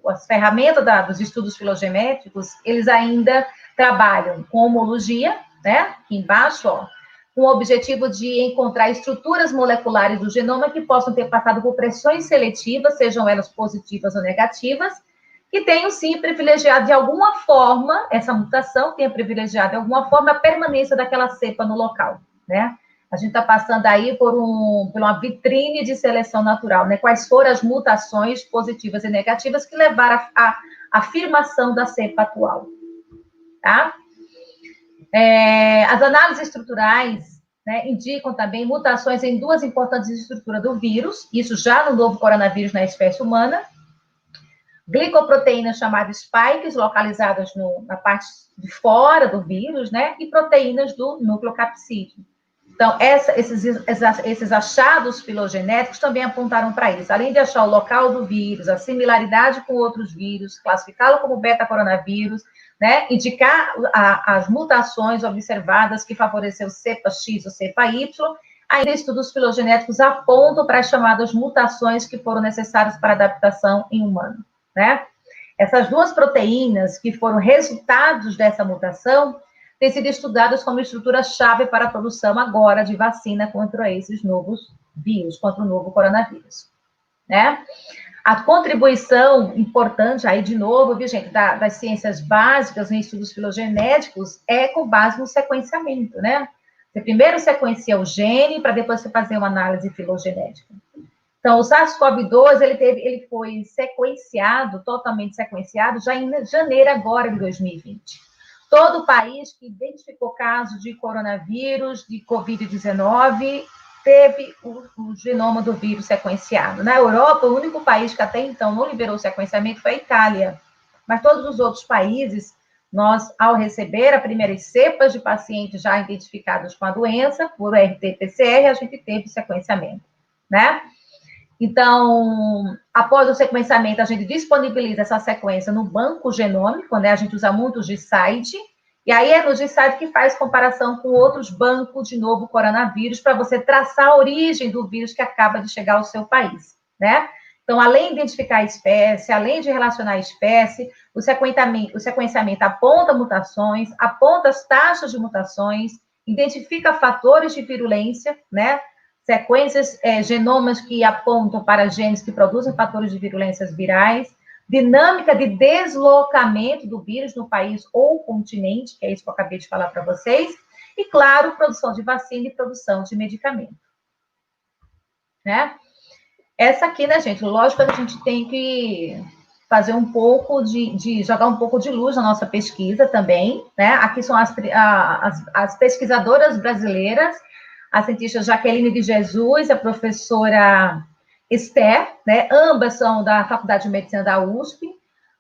as ferramentas dos estudos filogenéticos, eles ainda trabalham com homologia, né, aqui embaixo, ó, com o objetivo de encontrar estruturas moleculares do genoma que possam ter passado por pressões seletivas, sejam elas positivas ou negativas, que tenham, sim, privilegiado de alguma forma, essa mutação tenha privilegiado de alguma forma a permanência daquela cepa no local, né? A gente está passando aí por uma vitrine de seleção natural, né? Quais foram as mutações positivas e negativas que levaram à afirmação da cepa atual, tá? As análises estruturais, né, indicam também mutações em duas importantes estruturas do vírus, isso já no novo coronavírus na espécie humana, glicoproteínas chamadas spikes, localizadas na parte de fora do vírus, né, e proteínas do núcleo capsídeo. Então, esses achados filogenéticos também apontaram para isso. Além de achar o local do vírus, a similaridade com outros vírus, classificá-lo como beta-coronavírus, né, indicar as mutações observadas que favoreceu cepa X ou cepa Y, ainda estudos filogenéticos apontam para as chamadas mutações que foram necessárias para adaptação em humano, né? Essas duas proteínas que foram resultados dessa mutação têm sido estudadas como estrutura-chave para a produção agora de vacina contra esses novos vírus, contra o novo coronavírus, né? A contribuição importante, aí de novo, viu, gente, das ciências básicas em estudos filogenéticos é com base no sequenciamento, né? Você primeiro sequencia o gene para depois você fazer uma análise filogenética. Então, o SARS-CoV-2, ele foi sequenciado, totalmente sequenciado, já em janeiro agora de 2020. Todo país que identificou casos de coronavírus, de Covid-19, teve o genoma do vírus sequenciado. Na Europa, o único país que até então não liberou o sequenciamento foi a Itália. Mas todos os outros países, nós, ao receber as primeiras cepas de pacientes já identificados com a doença, por RT-PCR, a gente teve o sequenciamento, né? Então, após o sequenciamento, a gente disponibiliza essa sequência no banco genômico, né? A gente usa muito o GSIDE, e aí é no GSIDE que faz comparação com outros bancos de novo coronavírus, para você traçar a origem do vírus que acaba de chegar ao seu país, né? Então, além de identificar a espécie, além de relacionar a espécie, o sequenciamento aponta mutações, aponta as taxas de mutações, identifica fatores de virulência, né? Sequências, genomas que apontam para genes que produzem fatores de virulências virais, dinâmica de deslocamento do vírus no país ou continente, que é isso que eu acabei de falar para vocês, e, claro, produção de vacina e produção de medicamento, né? Essa aqui, né, gente, lógico que a gente tem que fazer um pouco jogar um pouco de luz na nossa pesquisa também, né? Aqui são as pesquisadoras brasileiras, a cientista Jaqueline de Jesus, a professora Esther, né? Ambas são da Faculdade de Medicina da USP.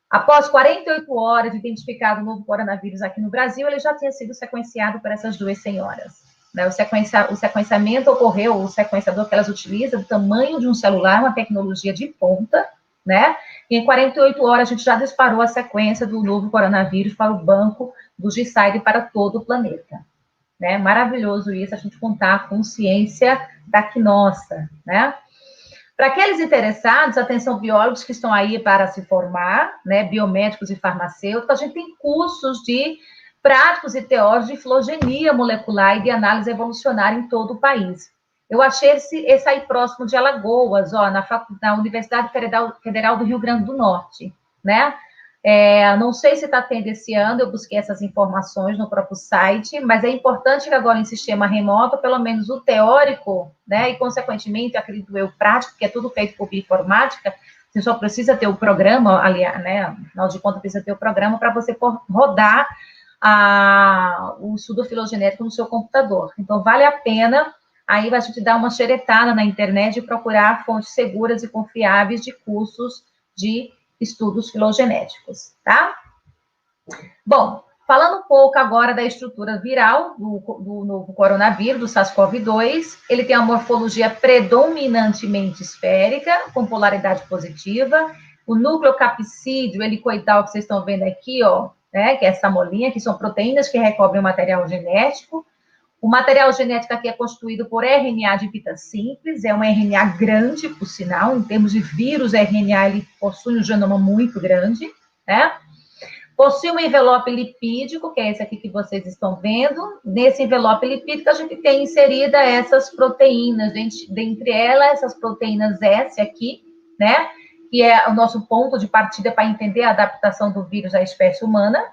Após 48 horas de identificado o novo coronavírus aqui no Brasil, ele já tinha sido sequenciado por essas duas senhoras, né? O sequenciamento ocorreu, o sequenciador que elas utilizam, do tamanho de um celular, uma tecnologia de ponta, né? E em 48 horas a gente já disparou a sequência do novo coronavírus para o banco do GSIDE para todo o planeta. Né? Maravilhoso isso, a gente contar com ciência daqui nossa, né? Para aqueles interessados, atenção, biólogos que estão aí para se formar, né, biomédicos e farmacêuticos, a gente tem cursos de práticos e teóricos de filogenia molecular e de análise evolucionária em todo o país. Eu achei esse aí próximo de Alagoas, ó, na Universidade Federal do Rio Grande do Norte, né? Não sei se está tendo esse ano, eu busquei essas informações no próprio site, mas é importante que agora em sistema remoto, pelo menos o teórico, né, e consequentemente, acredito eu, prático, que é tudo feito por bioinformática, você só precisa ter o programa, aliás, né, afinal de contas, precisa ter o programa para você rodar o estudo filogenético no seu computador. Então, vale a pena, aí a gente dar uma xeretada na internet e procurar fontes seguras e confiáveis de cursos de estudos filogenéticos, tá? Bom, falando um pouco agora da estrutura viral do novo coronavírus, do SARS-CoV-2, ele tem uma morfologia predominantemente esférica, com polaridade positiva. O núcleo capsídeo helicoidal que vocês estão vendo aqui, ó, né, que é essa molinha, que são proteínas que recobrem o material genético. O material genético aqui é constituído por RNA de fita simples, é um RNA grande, por sinal, em termos de vírus, RNA, ele possui um genoma muito grande, né? Possui um envelope lipídico, que é esse aqui que vocês estão vendo. Nesse envelope lipídico, a gente tem inserida essas proteínas, dentre elas, essas proteínas S aqui, né? Que é o nosso ponto de partida para entender a adaptação do vírus à espécie humana,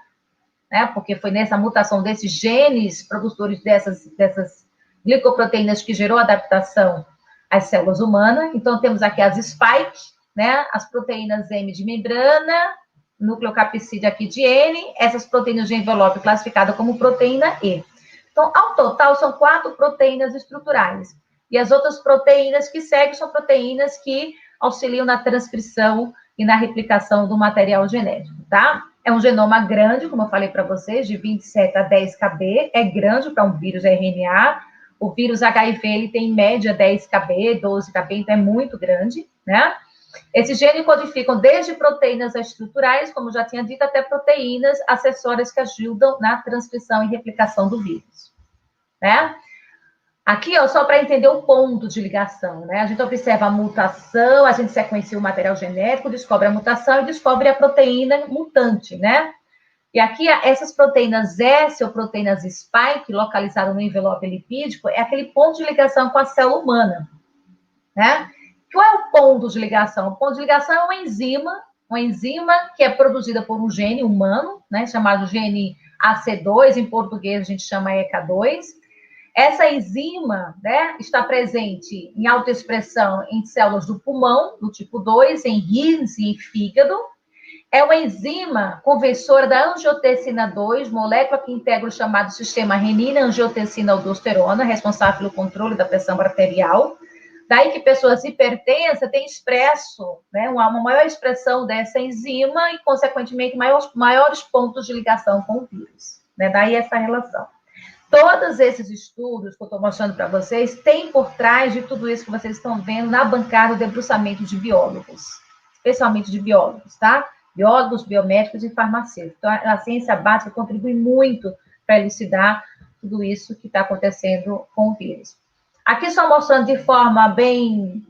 né? Porque foi nessa mutação desses genes produtores dessas glicoproteínas que gerou a adaptação às células humanas. Então, temos aqui as spike, né? As proteínas M de membrana, nucleocapsídeo aqui de N, essas proteínas de envelope classificadas como proteína E. Então, ao total, são 4 proteínas estruturais. E as outras proteínas que seguem são proteínas que auxiliam na transcrição e na replicação do material genético, tá? É um genoma grande, como eu falei para vocês, de 27 a 10 kb, é grande para um vírus RNA. O vírus HIV, ele tem em média 10 kb, 12 kb, então é muito grande, né? Esses genes codificam desde proteínas estruturais, como já tinha dito, até proteínas acessórias que ajudam na transcrição e replicação do vírus, né? Aqui, ó, só para entender o ponto de ligação, né? A gente observa a mutação, a gente sequencia o material genético, descobre a mutação e descobre a proteína mutante, né? E aqui, essas proteínas S ou proteínas spike, localizadas no envelope lipídico, é aquele ponto de ligação com a célula humana, né? Qual é o ponto de ligação? O ponto de ligação é uma enzima que é produzida por um gene humano, né? Chamado gene AC2, em português a gente chama ECA2. Essa enzima, né, está presente em alta expressão em células do pulmão, do tipo 2, em rins e em fígado. É uma enzima conversora da angiotensina 2, molécula que integra o chamado sistema renina-angiotensina-aldosterona, responsável pelo controle da pressão arterial. Daí que pessoas hipertensas têm expresso, né, uma maior expressão dessa enzima e, consequentemente, maiores pontos de ligação com o vírus. Né? Daí essa relação. Todos esses estudos que eu estou mostrando para vocês têm por trás de tudo isso que vocês estão vendo na bancada o debruçamento de biólogos, especialmente de biólogos, tá? Biólogos, biomédicos e farmacêuticos. Então, a ciência básica contribui muito para elucidar tudo isso que está acontecendo com o vírus. Aqui só mostrando de forma bem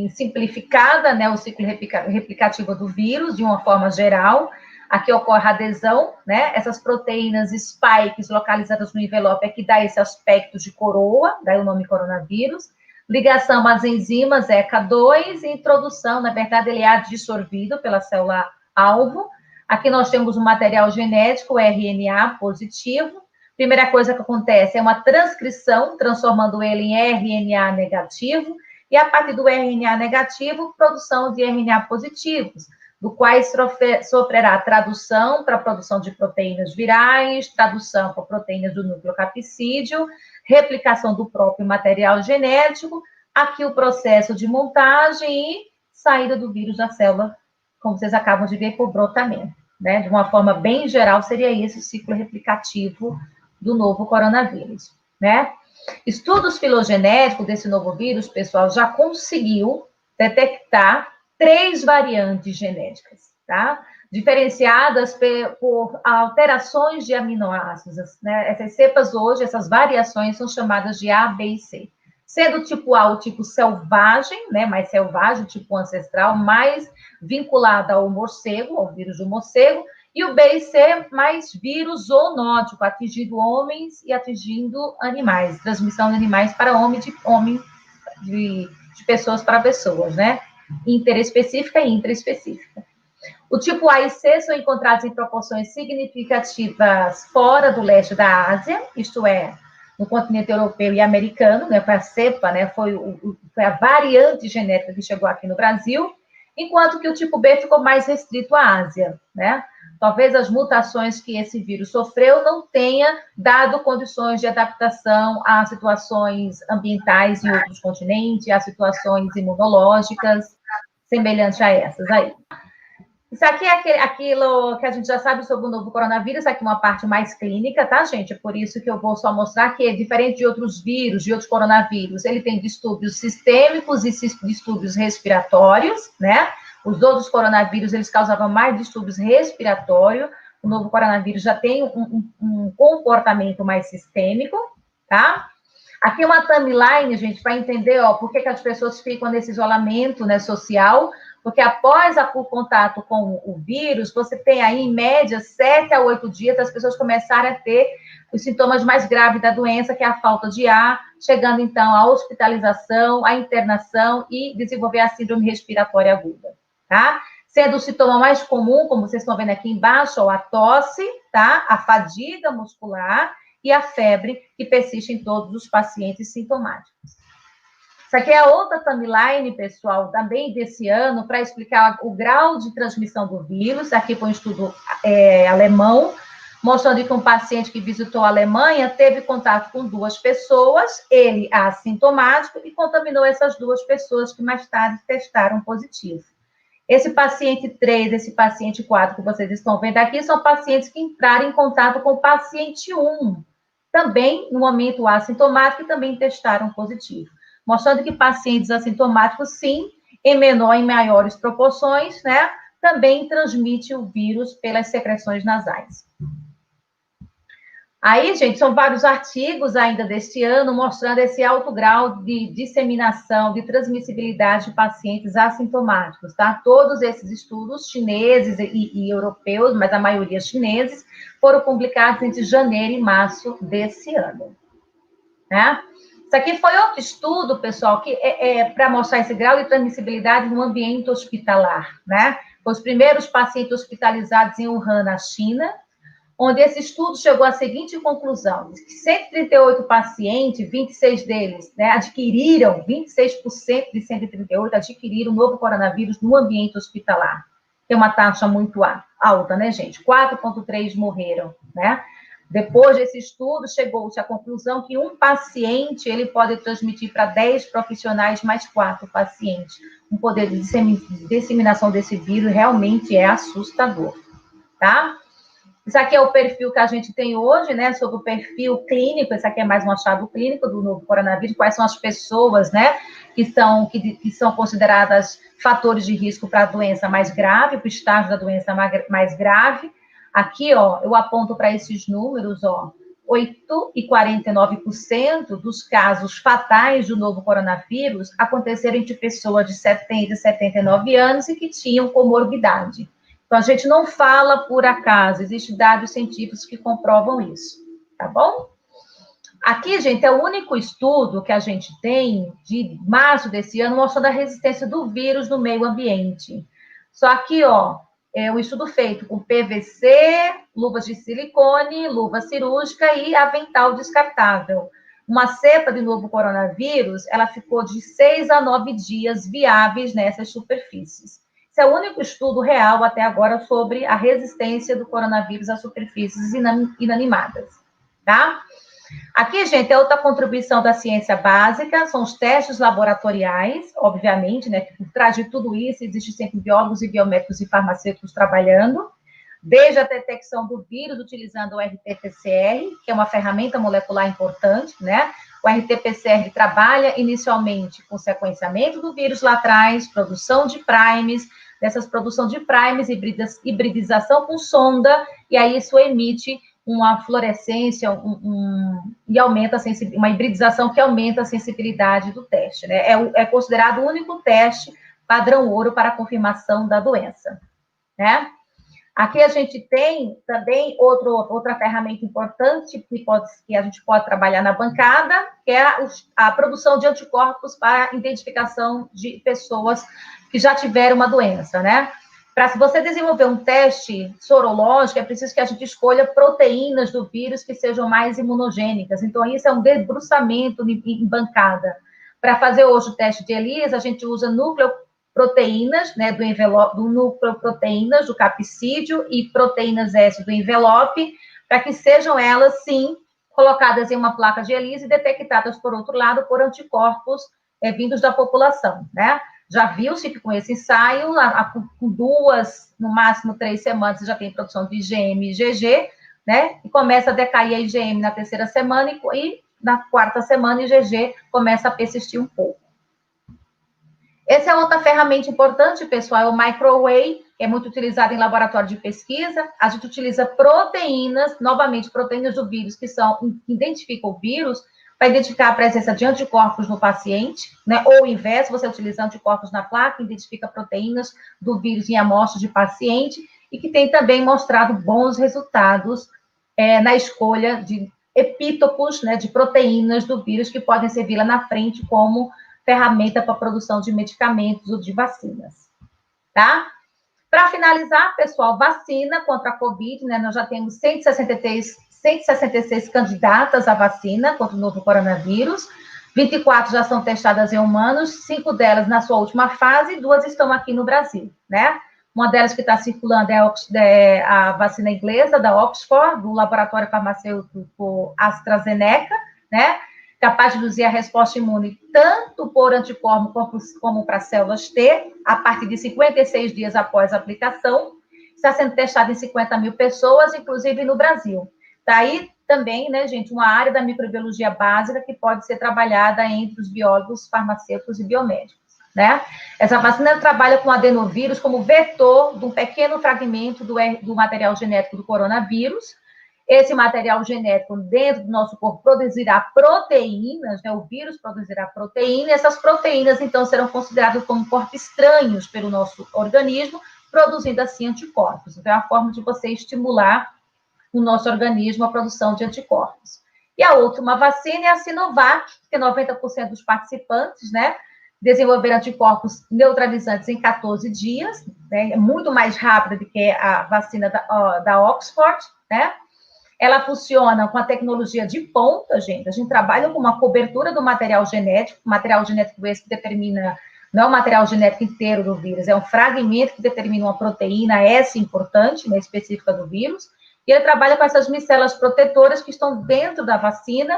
simplificada, né, o ciclo replicativo do vírus, de uma forma geral. Aqui ocorre a adesão, né? Essas proteínas spikes localizadas no envelope é que dá esse aspecto de coroa, daí o nome coronavírus. Ligação às enzimas ECA2 e introdução, na verdade, ele é adsorvido pela célula-alvo. Aqui nós temos um material genético, RNA positivo. Primeira coisa que acontece é uma transcrição, transformando ele em RNA negativo. E a partir do RNA negativo, produção de RNA positivos, do quais sofrerá tradução para a produção de proteínas virais, tradução para proteínas do nucleocapsídeo, replicação do próprio material genético, aqui o processo de montagem e saída do vírus da célula, como vocês acabam de ver, por brotamento. Né? De uma forma bem geral, seria esse o ciclo replicativo do novo coronavírus. Né? Estudos filogenéticos desse novo vírus, pessoal, já conseguiu detectar 3 variantes genéticas, tá? Diferenciadas por alterações de aminoácidos, né? Essas cepas hoje, essas variações são chamadas de A, B e C. Sendo o tipo A o tipo selvagem, né? Mais selvagem, o tipo ancestral, mais vinculado ao morcego, ao vírus do morcego, e o B e C mais vírus zoonótico, atingindo homens e atingindo animais, transmissão de animais para homem, de pessoas para pessoas, né? Interespecífica e intraespecífica. O tipo A e C são encontrados em proporções significativas fora do leste da Ásia, isto é, no continente europeu e americano, né, foi a cepa, né, foi a variante genética que chegou aqui no Brasil, enquanto que o tipo B ficou mais restrito à Ásia, né? Talvez as mutações que esse vírus sofreu não tenha dado condições de adaptação a situações ambientais em outros continentes, a situações imunológicas semelhantes a essas aí. Isso aqui é aquilo que a gente já sabe sobre o novo coronavírus, aqui uma parte mais clínica, tá, gente? É por isso que eu vou só mostrar que, diferente de outros vírus, de outros coronavírus, ele tem distúrbios sistêmicos e distúrbios respiratórios, né? Os outros coronavírus, eles causavam mais distúrbios respiratórios. O novo coronavírus já tem um comportamento mais sistêmico, tá? Aqui é uma timeline, gente, para entender, ó, por que as pessoas ficam nesse isolamento, né, social, porque após o contato com o vírus, você tem aí, em média, 7 a 8 dias, as pessoas começarem a ter os sintomas mais graves da doença, que é a falta de ar, chegando, então, à hospitalização, à internação e desenvolver a síndrome respiratória aguda, tá? Sendo o sintoma mais comum, como vocês estão vendo aqui embaixo, ó, a tosse, tá? A fadiga muscular e a febre, que persiste em todos os pacientes sintomáticos. Isso aqui é a outra timeline, pessoal, também desse ano, para explicar o grau de transmissão do vírus. Aqui foi um estudo alemão, mostrando que um paciente que visitou a Alemanha teve contato com 2 pessoas, ele assintomático, e contaminou essas 2 pessoas que mais tarde testaram positivo. Esse paciente 3, esse paciente 4 que vocês estão vendo aqui, são pacientes que entraram em contato com o paciente 1, também no momento assintomático, e também testaram positivo. Mostrando que pacientes assintomáticos, sim, em maiores proporções, né, também transmite o vírus pelas secreções nasais. Aí, gente, são vários artigos ainda deste ano mostrando esse alto grau de disseminação, de transmissibilidade de pacientes assintomáticos, tá? Todos esses estudos chineses e europeus, mas a maioria chineses, foram publicados entre janeiro e março desse ano, né? Isso aqui foi outro estudo, pessoal, que para mostrar esse grau de transmissibilidade no ambiente hospitalar, né? Os primeiros pacientes hospitalizados em Wuhan, na China, onde esse estudo chegou à seguinte conclusão, que 138 pacientes, 26 deles, né, adquiriram, 26% de 138 adquiriram o novo coronavírus no ambiente hospitalar. Tem uma taxa muito alta, né, gente? 4,3 morreram, né? Depois desse estudo, chegou-se à conclusão que um paciente, ele pode transmitir para 10 profissionais mais 4 pacientes. O poder de disseminação desse vírus realmente é assustador, tá? Isso aqui é o perfil que a gente tem hoje, né, sobre o perfil clínico. Esse aqui é mais um achado clínico do novo coronavírus. Quais são as pessoas, né, que são consideradas fatores de risco para a doença mais grave, para o estágio da doença mais grave. Aqui, ó, eu aponto para esses números, ó, 8,49% dos casos fatais do novo coronavírus aconteceram entre pessoas de 70 e 79 anos e que tinham comorbidade. Então, a gente não fala por acaso, existem dados científicos que comprovam isso, tá bom? Aqui, gente, é o único estudo que a gente tem de março desse ano mostrando a resistência do vírus no meio ambiente. Só que, ó, é um estudo feito com PVC, luvas de silicone, luva cirúrgica e avental descartável. Uma cepa de novo coronavírus, ela ficou de 6 a 9 dias viáveis nessas superfícies. Esse é o único estudo real até agora sobre a resistência do coronavírus às superfícies inanimadas, tá? Aqui, gente, é outra contribuição da ciência básica, são os testes laboratoriais, obviamente, né, que por trás de tudo isso existem sempre biólogos e biomédicos e farmacêuticos trabalhando, desde a detecção do vírus utilizando o RT-PCR, que é uma ferramenta molecular importante, né? O RT-PCR trabalha inicialmente com sequenciamento do vírus lá atrás, produção de primes, dessas produção de primes, hibridização com sonda, e aí isso emite uma fluorescência e aumenta uma hibridização que aumenta a sensibilidade do teste, né? É considerado o único teste padrão ouro para a confirmação da doença, né? Aqui a gente tem também outra ferramenta importante que a gente pode trabalhar na bancada, que é a produção de anticorpos para identificação de pessoas que já tiveram uma doença, né? Para se você desenvolver um teste sorológico, é preciso que a gente escolha proteínas do vírus que sejam mais imunogênicas. Então, isso é um debruçamento em bancada. Para fazer hoje o teste de ELISA, a gente usa nucleoproteínas, né, do nucleoproteínas do capsídeo e proteínas S do envelope, para que sejam elas, sim, colocadas em uma placa de ELISA e detectadas, por outro lado, por anticorpos vindos da população, né? Já viu-se que com esse ensaio, com 2, no máximo 3 semanas, você já tem produção de IgM e IgG, né? E começa a decair a IgM na 3ª semana e na 4ª semana, IgG começa a persistir um pouco. Essa é outra ferramenta importante, pessoal, é o microarray, que é muito utilizado em laboratório de pesquisa. A gente utiliza proteínas, novamente, proteínas do vírus, que identificam o vírus, para identificar a presença de anticorpos no paciente, né? Ou o inverso, você utiliza anticorpos na placa, identifica proteínas do vírus em amostras de paciente, e que tem também mostrado bons resultados na escolha de epítopos, né, de proteínas do vírus, que podem servir lá na frente como ferramenta para a produção de medicamentos ou de vacinas, tá? Para finalizar, pessoal, vacina contra a Covid, né? Nós já temos 166 candidatas à vacina contra o novo coronavírus. 24 já são testadas em humanos, 5 delas na sua última fase e 2 estão aqui no Brasil, né? Uma delas que está circulando é a vacina inglesa da Oxford, do laboratório farmacêutico AstraZeneca, né? Capaz de induzir a resposta imune tanto por anticorpos como para células T, a partir de 56 dias após a aplicação. Está sendo testado em 50 mil pessoas, inclusive no Brasil. Daí também, né, gente, uma área da microbiologia básica que pode ser trabalhada entre os biólogos, farmacêuticos e biomédicos, né? Essa vacina trabalha com adenovírus como vetor de um pequeno fragmento do material genético do coronavírus. Esse material genético dentro do nosso corpo produzirá proteínas, né? O vírus produzirá proteínas, essas proteínas, então, serão consideradas como corpos estranhos pelo nosso organismo, produzindo, assim, anticorpos. Então, é a forma de você estimular no nosso organismo a produção de anticorpos. E a última vacina é a Sinovac, que 90% dos participantes, né, desenvolveram anticorpos neutralizantes em 14 dias, né, é muito mais rápida do que a vacina da Oxford, né? Ela funciona com a tecnologia de ponta, gente. A gente trabalha com uma cobertura do material genético esse que determina, não é o material genético inteiro do vírus, é um fragmento que determina uma proteína S importante, né, específica do vírus, e ele trabalha com essas micelas protetoras que estão dentro da vacina,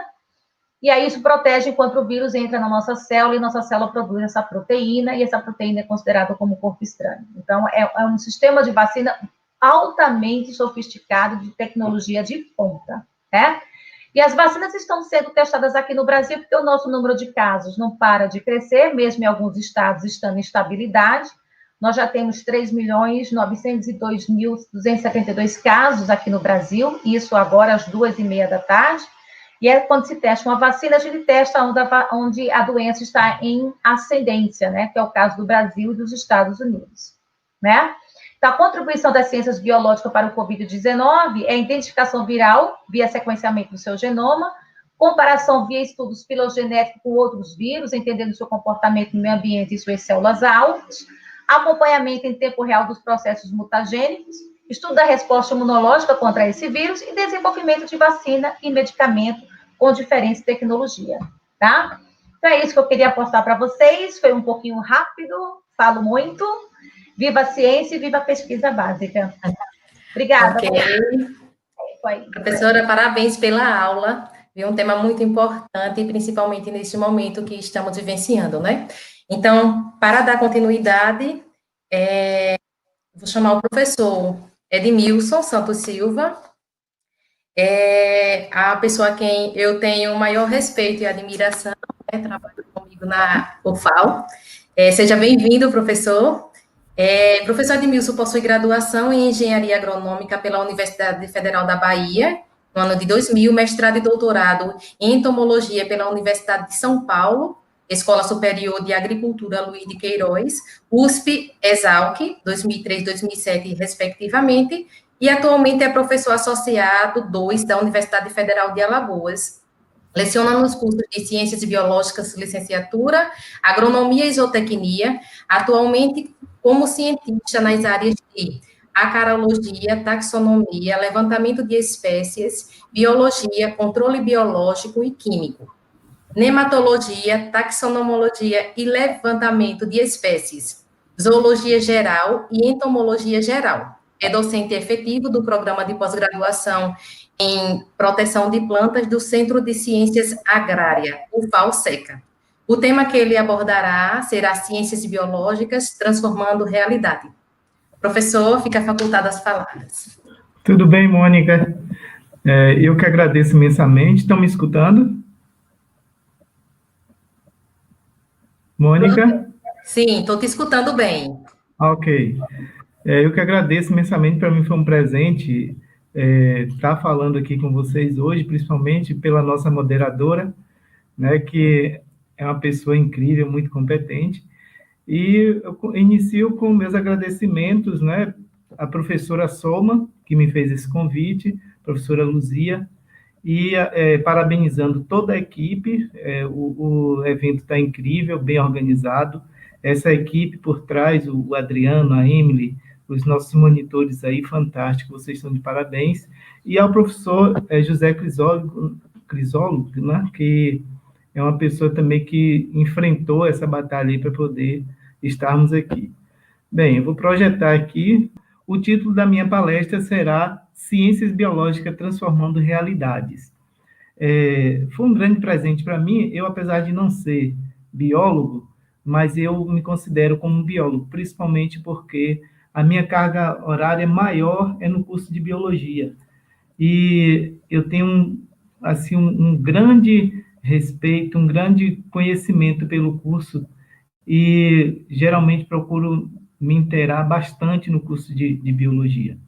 e aí isso protege enquanto o vírus entra na nossa célula, e nossa célula produz essa proteína, e essa proteína é considerada como corpo estranho. Então, é um sistema de vacina altamente sofisticado, de tecnologia de ponta, né? E as vacinas estão sendo testadas aqui no Brasil, porque o nosso número de casos não para de crescer, mesmo em alguns estados estando em estabilidade. Nós já temos 3.902.272 casos aqui no Brasil, isso agora às 2h30 da tarde. E é quando se testa uma vacina, a gente testa onde a doença está em ascendência, né? Que é o caso do Brasil e dos Estados Unidos, né? Então, a contribuição das ciências biológicas para o Covid-19 é a identificação viral via sequenciamento do seu genoma, comparação via estudos filogenéticos com outros vírus, entendendo o seu comportamento no meio ambiente e suas células-alvos, acompanhamento em tempo real dos processos mutagênicos, estudo da resposta imunológica contra esse vírus e desenvolvimento de vacina e medicamento com diferentes tecnologias, tá? Então, é isso que eu queria apostar para vocês. Foi um pouquinho rápido, falo muito. Viva a ciência e viva a pesquisa básica. Obrigada. Ok. Professora, parabéns pela aula. É um tema muito importante, principalmente neste momento que estamos vivenciando, né? Então, para dar continuidade, vou chamar o professor Edmilson Santos Silva, a pessoa a quem eu tenho o maior respeito e admiração, né, trabalha comigo na UFAL. Seja bem-vindo, professor. Professor Edmilson possui graduação em Engenharia Agronômica pela Universidade Federal da Bahia, no ano de 2000, mestrado e doutorado em Entomologia pela Universidade de São Paulo, Escola Superior de Agricultura Luiz de Queiroz, USP, Exalc, 2003 e 2007, respectivamente, e atualmente é professor associado 2 da Universidade Federal de Alagoas. Leciona nos cursos de Ciências Biológicas, Licenciatura, Agronomia e Zootecnia, atualmente como cientista nas áreas de acarologia, taxonomia, levantamento de espécies, biologia, controle biológico e químico, nematologia, taxonomologia e levantamento de espécies, zoologia geral e entomologia geral. É docente efetivo do programa de pós-graduação em proteção de plantas do Centro de Ciências Agrária, o FAO-SECA. O tema que ele abordará será Ciências Biológicas Transformando Realidade. Professor, fica facultado as palavras. Tudo bem, Mônica? Eu que agradeço imensamente. Estão me escutando? Mônica? Sim, estou te escutando bem. Ok. Eu que agradeço imensamente, para mim foi um presente estar falando aqui com vocês hoje, principalmente pela nossa moderadora, né, que é uma pessoa incrível, muito competente. E eu inicio com meus agradecimentos, né, à professora Soma, que me fez esse convite, professora Luzia, e parabenizando toda a equipe. O evento está incrível, bem organizado. Essa equipe por trás, o Adriano, a Emily, os nossos monitores aí, fantástico, vocês estão de parabéns. E ao professor José Crisólogo, né, que é uma pessoa também que enfrentou essa batalha para poder estarmos aqui. Bem, eu vou projetar aqui. O título da minha palestra será Ciências Biológicas Transformando Realidades. Foi um grande presente para mim. Eu, apesar de não ser biólogo, mas eu me considero como um biólogo, principalmente porque a minha carga horária maior é no curso de biologia. E eu tenho assim, um grande respeito, um grande conhecimento pelo curso e geralmente procuro me inteirar bastante no curso de biologia.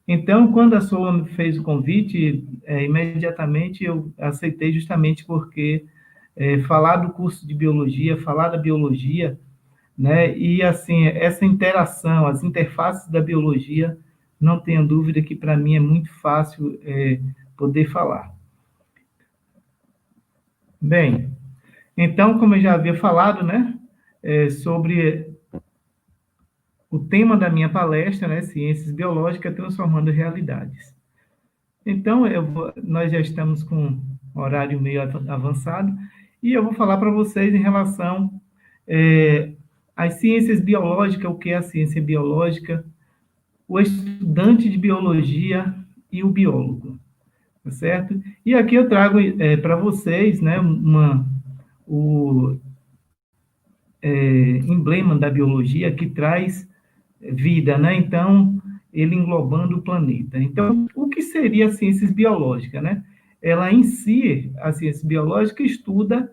Então, quando a SOA me fez o convite, imediatamente eu aceitei justamente porque falar do curso de biologia, falar da biologia, né, e assim, essa interação, as interfaces da biologia, não tenha dúvida que para mim é muito fácil poder falar. Bem, então, como eu já havia falado, né, sobre o tema da minha palestra, né, Ciências Biológicas Transformando Realidades. Então, nós já estamos com um horário meio avançado, e eu vou falar para vocês em relação às ciências biológicas, o que é a ciência biológica, o estudante de biologia e o biólogo, tá certo? E aqui eu trago para vocês, né, o emblema da biologia que traz vida, né? Então, ele englobando o planeta. Então, o que seria a ciências biológicas, né? Ela em si, a ciência biológica estuda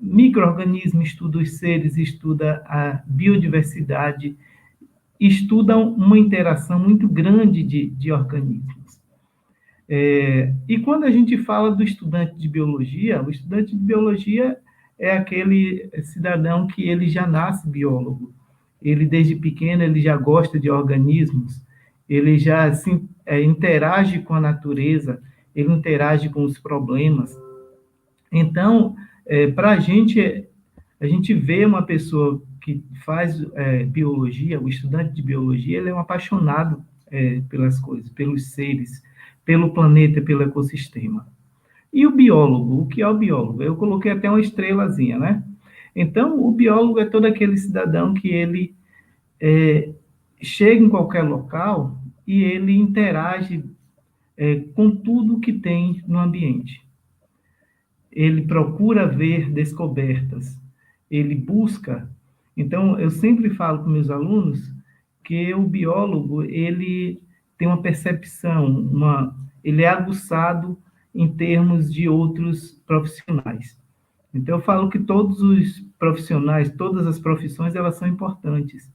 micro-organismos, estuda os seres, estuda a biodiversidade, estuda uma interação muito grande de organismos. E quando a gente fala do estudante de biologia, o estudante de biologia é aquele cidadão que ele já nasce biólogo. Ele, desde pequeno, ele já gosta de organismos, ele já interage com a natureza, ele interage com os problemas. Então, para a gente vê uma pessoa que faz biologia, o estudante de biologia, ele é um apaixonado pelas coisas, pelos seres, pelo planeta, pelo ecossistema. E o biólogo, o que é o biólogo? Eu coloquei até uma estrelazinha, né? Então, o biólogo é todo aquele cidadão que ele chega em qualquer local e ele interage com tudo que tem no ambiente. Ele procura ver descobertas, ele busca. Então, eu sempre falo com meus alunos que o biólogo, ele tem uma percepção, ele é aguçado em termos de outros profissionais. Então, eu falo que todos os profissionais, todas as profissões, elas são importantes.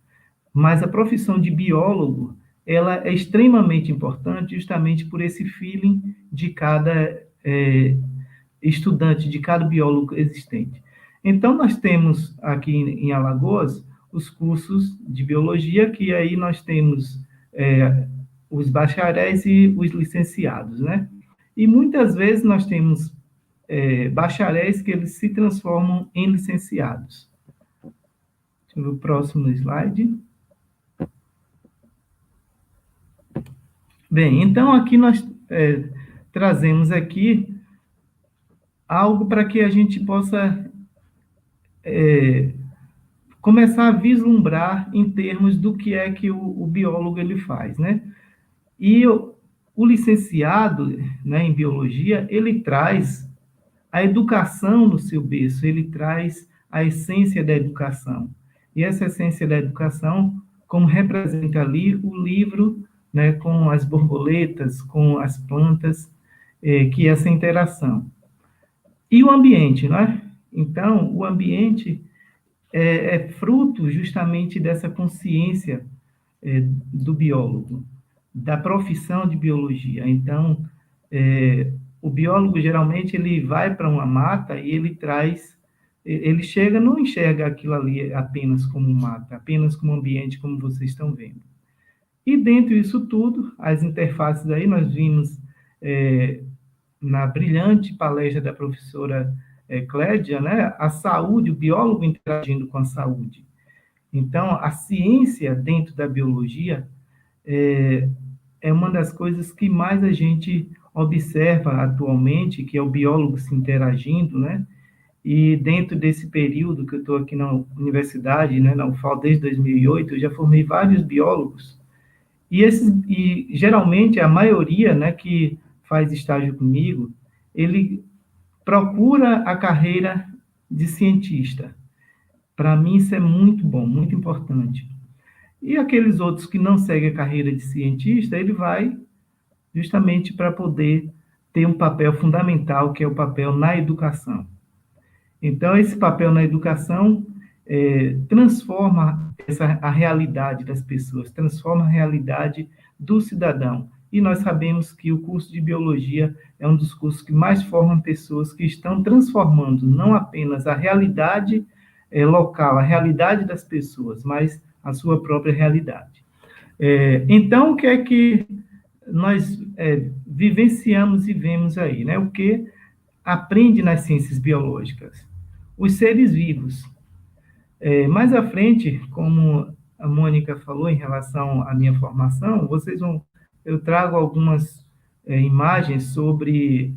Mas a profissão de biólogo, ela é extremamente importante justamente por esse feeling de cada estudante, de cada biólogo existente. Então, nós temos aqui em Alagoas os cursos de biologia, que aí nós temos os bacharéis e os licenciados, né? E muitas vezes nós temos bacharéis que eles se transformam em licenciados. Deixa eu ver o próximo slide. Bem, então aqui nós trazemos aqui algo para que a gente possa começar a vislumbrar em termos do que é que o biólogo ele faz, né? E o licenciado, né, em biologia, ele traz a educação no seu berço, ele traz a essência da educação. E essa essência da educação, como representa ali o livro, né, com as borboletas, com as plantas, que é essa interação. E o ambiente, não é? Então, o ambiente é fruto justamente dessa consciência do biólogo, da profissão de biologia. Então, o biólogo, geralmente, ele vai para uma mata e ele chega, não enxerga aquilo ali apenas como mata, apenas como ambiente, como vocês estão vendo. E dentro disso tudo, as interfaces aí, nós vimos na brilhante palestra da professora Clédia, né, a saúde, o biólogo interagindo com a saúde. Então, a ciência dentro da biologia é uma das coisas que mais a gente observa atualmente, que é o biólogo se interagindo, né? E dentro desse período que eu estou aqui na universidade, né, na UFAL desde 2008, eu já formei vários biólogos, e geralmente a maioria, né, que faz estágio comigo, ele procura a carreira de cientista. Para mim isso é muito bom, muito importante. E aqueles outros que não seguem a carreira de cientista, ele vai justamente para poder ter um papel fundamental, que é o papel na educação. Então, esse papel na educação transforma a realidade das pessoas, transforma a realidade do cidadão. E nós sabemos que o curso de biologia é um dos cursos que mais formam pessoas que estão transformando não apenas a realidade local, a realidade das pessoas, mas a sua própria realidade. Então, o que é que nós vivenciamos e vemos aí, né? O que aprende nas ciências biológicas? Os seres vivos. Mais à frente, como a Mônica falou em relação à minha formação, eu trago algumas imagens sobre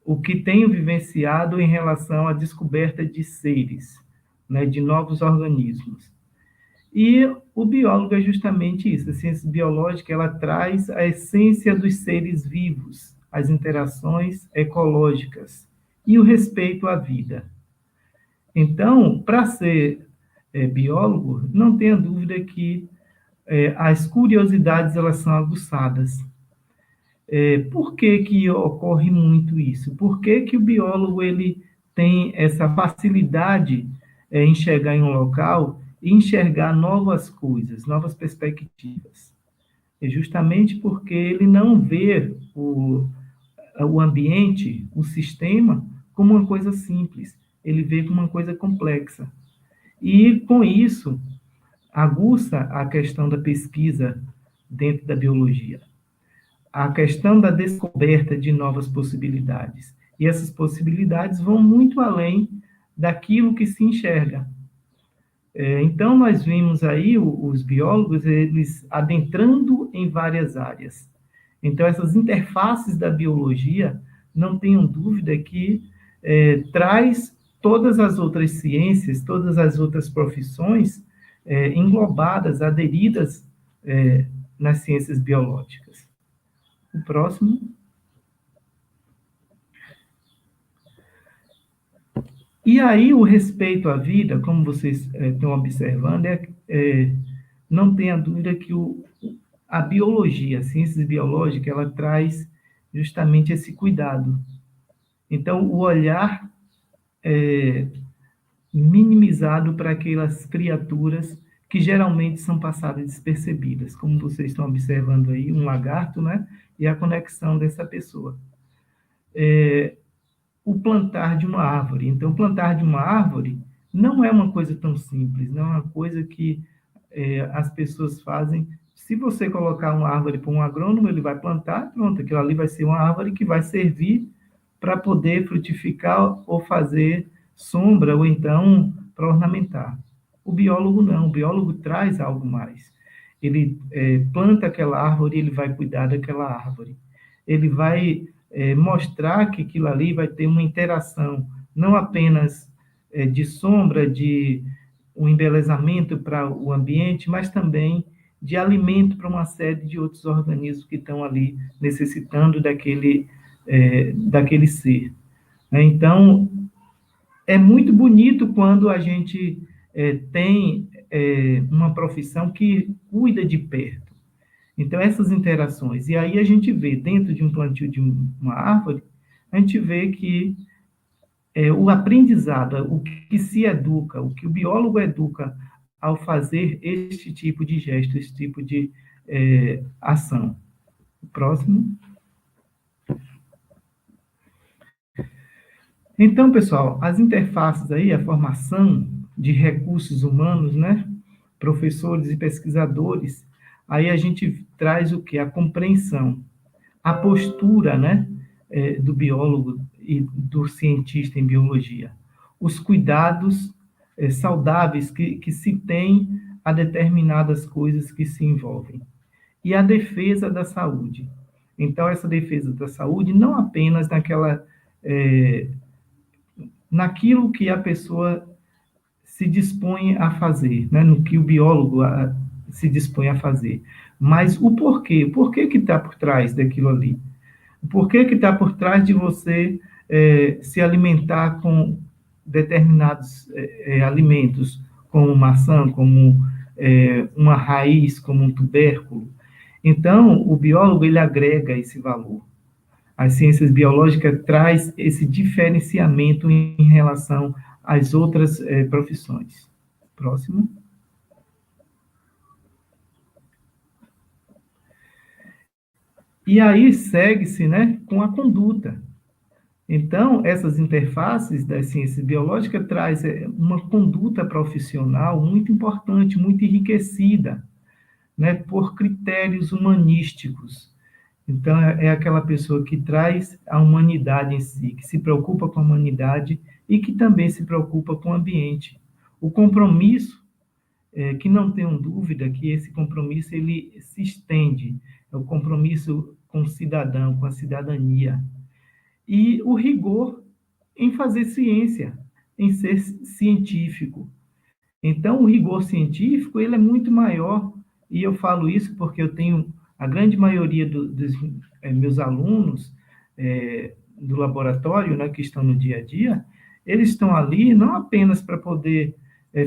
o que tenho vivenciado em relação à descoberta de seres, né, de novos organismos. E o biólogo é justamente isso. A ciência biológica, ela traz a essência dos seres vivos, as interações ecológicas e o respeito à vida. Então, para ser biólogo, não tenha dúvida que as curiosidades, elas são aguçadas. Por que ocorre muito isso? Por que o biólogo ele tem essa facilidade em chegar em um local e enxergar novas coisas, novas perspectivas? É justamente porque ele não vê o ambiente, o sistema, como uma coisa simples. Ele vê como uma coisa complexa. E, com isso, aguça a questão da pesquisa dentro da biologia. A questão da descoberta de novas possibilidades. E essas possibilidades vão muito além daquilo que se enxerga. Então, nós vimos aí os biólogos, eles adentrando em várias áreas. Então, essas interfaces da biologia, não tenham dúvida que traz todas as outras ciências, todas as outras profissões englobadas, aderidas nas ciências biológicas. O próximo. E aí, o respeito à vida, como vocês estão observando, não tenha dúvida que a biologia, a ciência biológica, ela traz justamente esse cuidado. Então, o olhar minimizado para aquelas criaturas que geralmente são passadas despercebidas, como vocês estão observando aí, um lagarto, né? E a conexão dessa pessoa. O plantar de uma árvore. Então, plantar de uma árvore não é uma coisa tão simples, não é uma coisa que as pessoas fazem. Se você colocar uma árvore para um agrônomo, ele vai plantar, pronto, aquilo ali vai ser uma árvore que vai servir para poder frutificar ou fazer sombra, ou então para ornamentar. O biólogo não, o biólogo traz algo mais. Ele planta aquela árvore, ele vai cuidar daquela árvore. Ele vai mostrar que aquilo ali vai ter uma interação, não apenas de sombra, de um embelezamento para o ambiente, mas também de alimento para uma série de outros organismos que estão ali necessitando daquele ser. Então, é muito bonito quando a gente tem uma profissão que cuida de perto. Então, essas interações. E aí a gente vê, dentro de um plantio de uma árvore, a gente vê que o aprendizado, o que se educa, o que o biólogo educa ao fazer este tipo de gesto, esse tipo de ação. O próximo. Então, pessoal, as interfaces aí, a formação de recursos humanos, né? Professores e pesquisadores, aí a gente traz o quê? A compreensão, a postura, né? Do biólogo e do cientista em biologia. Os cuidados saudáveis que se tem a determinadas coisas que se envolvem. E a defesa da saúde. Então, essa defesa da saúde não apenas naquilo que a pessoa se dispõe a fazer, né? No que o biólogo se dispõe a fazer, mas o porquê que está por trás daquilo ali? O porquê que está por trás de você se alimentar com determinados alimentos, como maçã, como uma raiz, como um tubérculo. Então, o biólogo, ele agrega esse valor. As ciências biológicas traz esse diferenciamento em relação às outras profissões. Próximo. E aí segue-se, né, com a conduta. Então, essas interfaces das ciências biológicas traz uma conduta profissional muito importante, muito enriquecida, né, por critérios humanísticos. Então, é aquela pessoa que traz a humanidade em si, que se preocupa com a humanidade e que também se preocupa com o ambiente. O compromisso, que não tenham dúvida que esse compromisso ele se estende, é o compromisso com o cidadão, com a cidadania. E o rigor em fazer ciência, em ser científico. Então, o rigor científico ele é muito maior, e eu falo isso porque eu tenho a grande maioria dos meus alunos do laboratório, né, que estão no dia a dia, eles estão ali não apenas para poder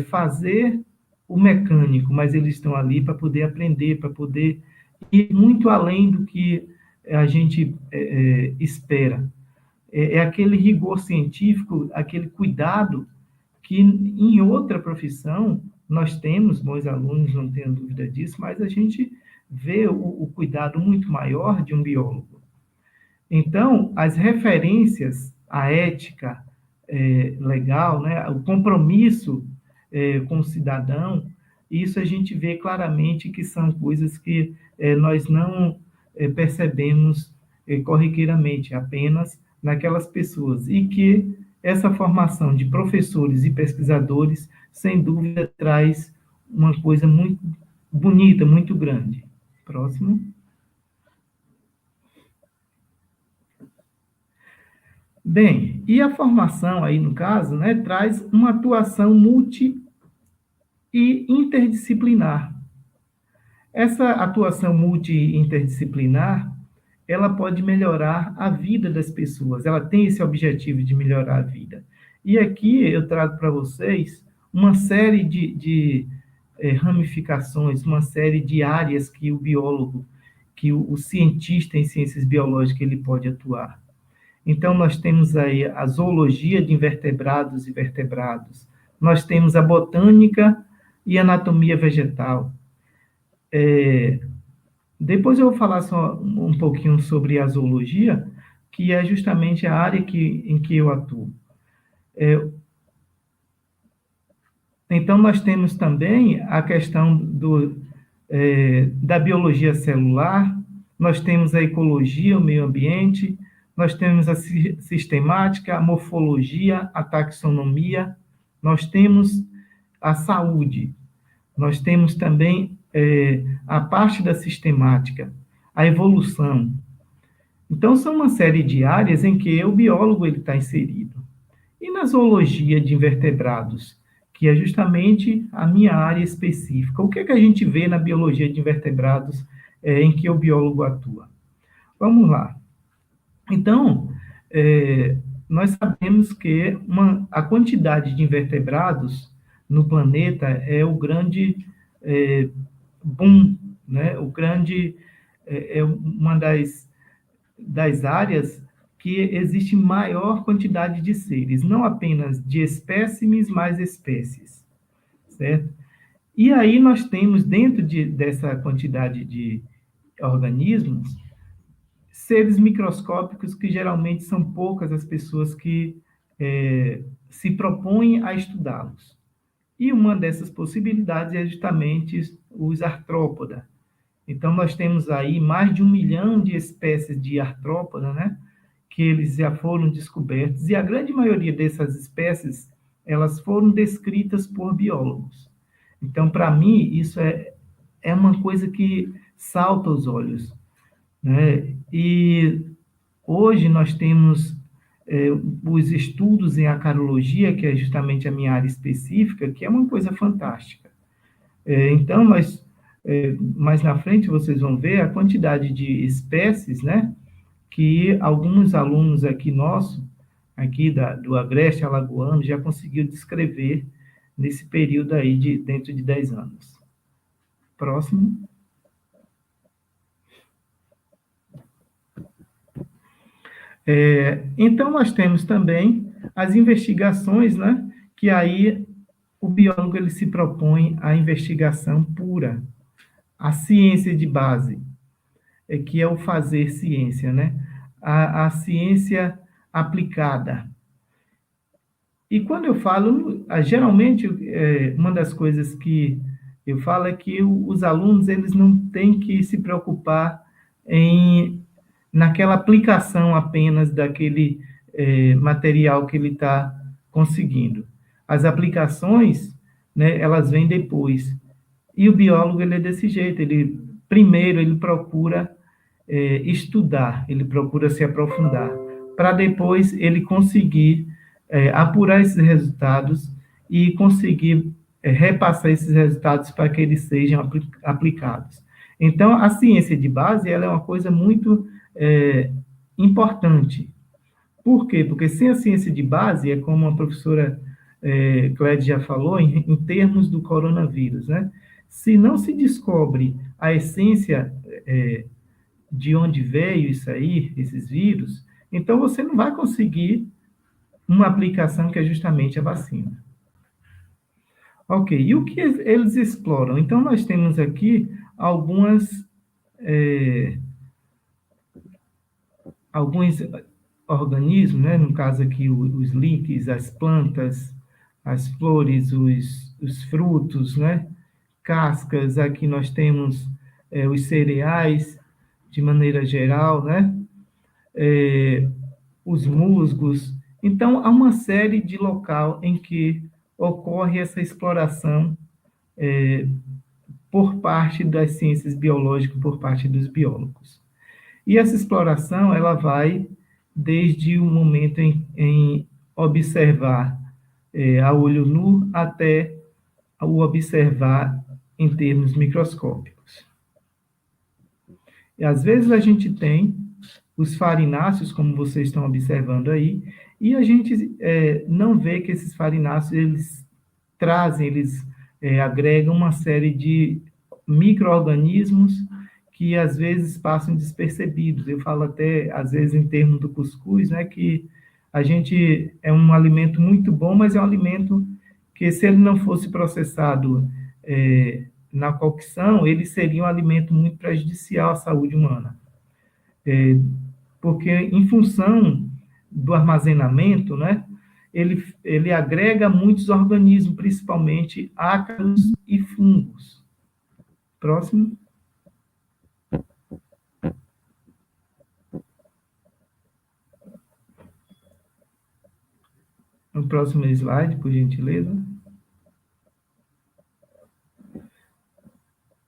fazer o mecânico, mas eles estão ali para poder aprender, para poder ir muito além do que a gente espera. É aquele rigor científico, aquele cuidado que em outra profissão nós temos, bons alunos, não tenho dúvida disso, mas a gente vê o cuidado muito maior de um biólogo. Então, as referências à ética legal, né, o compromisso com o cidadão, isso a gente vê claramente que são coisas que nós não percebemos corriqueiramente, apenas naquelas pessoas, e que essa formação de professores e pesquisadores, sem dúvida, traz uma coisa muito bonita, muito grande. Próximo. Bem, e a formação aí, no caso, né, traz uma atuação multi e interdisciplinar. Essa atuação multi-interdisciplinar, ela pode melhorar a vida das pessoas, ela tem esse objetivo de melhorar a vida. E aqui eu trago para vocês uma série de ramificações, uma série de áreas que o biólogo, que o cientista em ciências biológicas, ele pode atuar. Então, nós temos aí a zoologia de invertebrados e vertebrados, nós temos a botânica e anatomia vegetal. Depois eu vou falar só um pouquinho sobre a zoologia, que é justamente a área em que eu atuo. Então, nós temos também a questão da biologia celular, nós temos a ecologia, o meio ambiente, nós temos a sistemática, a morfologia, a taxonomia, nós temos a saúde, nós temos também a parte da sistemática, a evolução. Então, são uma série de áreas em que o biólogo está inserido. E na zoologia de invertebrados, que é justamente a minha área específica, o que a gente vê na biologia de invertebrados em que o biólogo atua? Vamos lá. Então, nós sabemos que a quantidade de invertebrados no planeta é o grande boom, né? É uma das áreas que existe maior quantidade de seres, não apenas de espécimes, mas espécies, certo? E aí nós temos, dentro dessa quantidade de organismos, seres microscópicos que geralmente são poucas as pessoas que se propõem a estudá-los. E uma dessas possibilidades é justamente os artrópoda. Então, nós temos aí mais de 1 milhão de espécies de artrópoda, né, que eles já foram descobertos, e a grande maioria dessas espécies, elas foram descritas por biólogos. Então, para mim, isso é uma coisa que salta aos olhos. né? E hoje nós temos os estudos em acarologia, que é justamente a minha área específica, que é uma coisa fantástica. Então, mais na frente vocês vão ver a quantidade de espécies, né, que alguns alunos aqui aqui do Agreste Alagoano, já conseguiu descrever nesse período aí dentro de 10 anos. Próximo. Então, nós temos também as investigações, né, que aí o biólogo ele se propõe à investigação pura, a ciência de base, que é o fazer ciência, né? A ciência aplicada. E quando eu falo, geralmente, uma das coisas que eu falo é que os alunos eles não têm que se preocupar naquela aplicação apenas daquele material que ele está conseguindo. As aplicações, né, elas vêm depois. E o biólogo ele é desse jeito, primeiro ele procura estudar, ele procura se aprofundar, para depois ele conseguir apurar esses resultados e conseguir repassar esses resultados para que eles sejam aplicados. Então, a ciência de base ela é uma coisa muito importante. Por quê? Porque sem a ciência de base, é como a professora Cléide já falou, em termos do coronavírus, né? Se não se descobre a essência de onde veio isso aí, esses vírus, então você não vai conseguir uma aplicação que é justamente a vacina. Ok, e o que eles exploram? Então, nós temos aqui alguns organismos, né? No caso aqui, os líquens, as plantas, as flores, os frutos, né? Cascas, aqui nós temos os cereais, de maneira geral, né? Os musgos. Então, há uma série de local em que ocorre essa exploração por parte das ciências biológicas, por parte dos biólogos. E essa exploração, ela vai desde o momento em observar a olho nu até o observar em termos microscópicos. E às vezes a gente tem os farináceos, como vocês estão observando aí, e a gente não vê que esses farináceos, eles agregam uma série de micro-organismos que às vezes passam despercebidos. Eu falo até, às vezes, em termos do cuscuz, né, que a gente é um alimento muito bom, mas é um alimento que, se ele não fosse processado na cocção, ele seria um alimento muito prejudicial à saúde humana. Porque, em função do armazenamento, né, ele agrega muitos organismos, principalmente ácaros e fungos. Próximo. No próximo slide, por gentileza.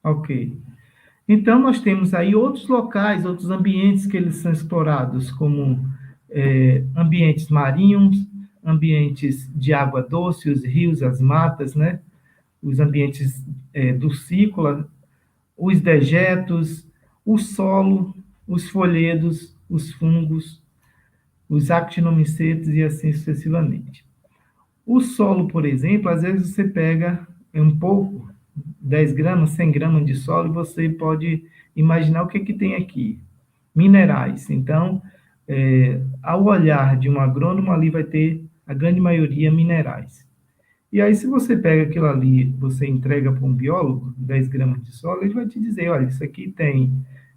Ok. Então, nós temos aí outros locais, outros ambientes que eles são explorados, como ambientes marinhos, ambientes de água doce, os rios, as matas, né? Os ambientes ducícola, os dejetos, o solo, os folhedos, os fungos, os actinomicetos e assim sucessivamente. O solo, por exemplo, às vezes você pega um pouco, 10 gramas, 100 gramas de solo, e você pode imaginar o que tem aqui. Minerais. Então, ao olhar de um agrônomo, ali vai ter, a grande maioria, minerais. E aí, se você pega aquilo ali, você entrega para um biólogo, 10 gramas de solo, ele vai te dizer, olha, isso aqui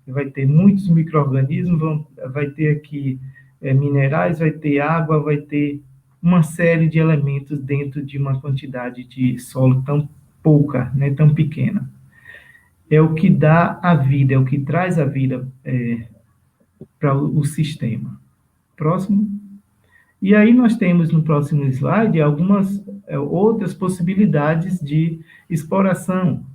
vai ter muitos micro-organismos, vai ter aqui minerais, vai ter água, vai ter uma série de elementos dentro de uma quantidade de solo tão pouca, né, tão pequena. É o que dá a vida, é o que traz a vida para o sistema. Próximo. E aí nós temos no próximo slide algumas outras possibilidades de exploração,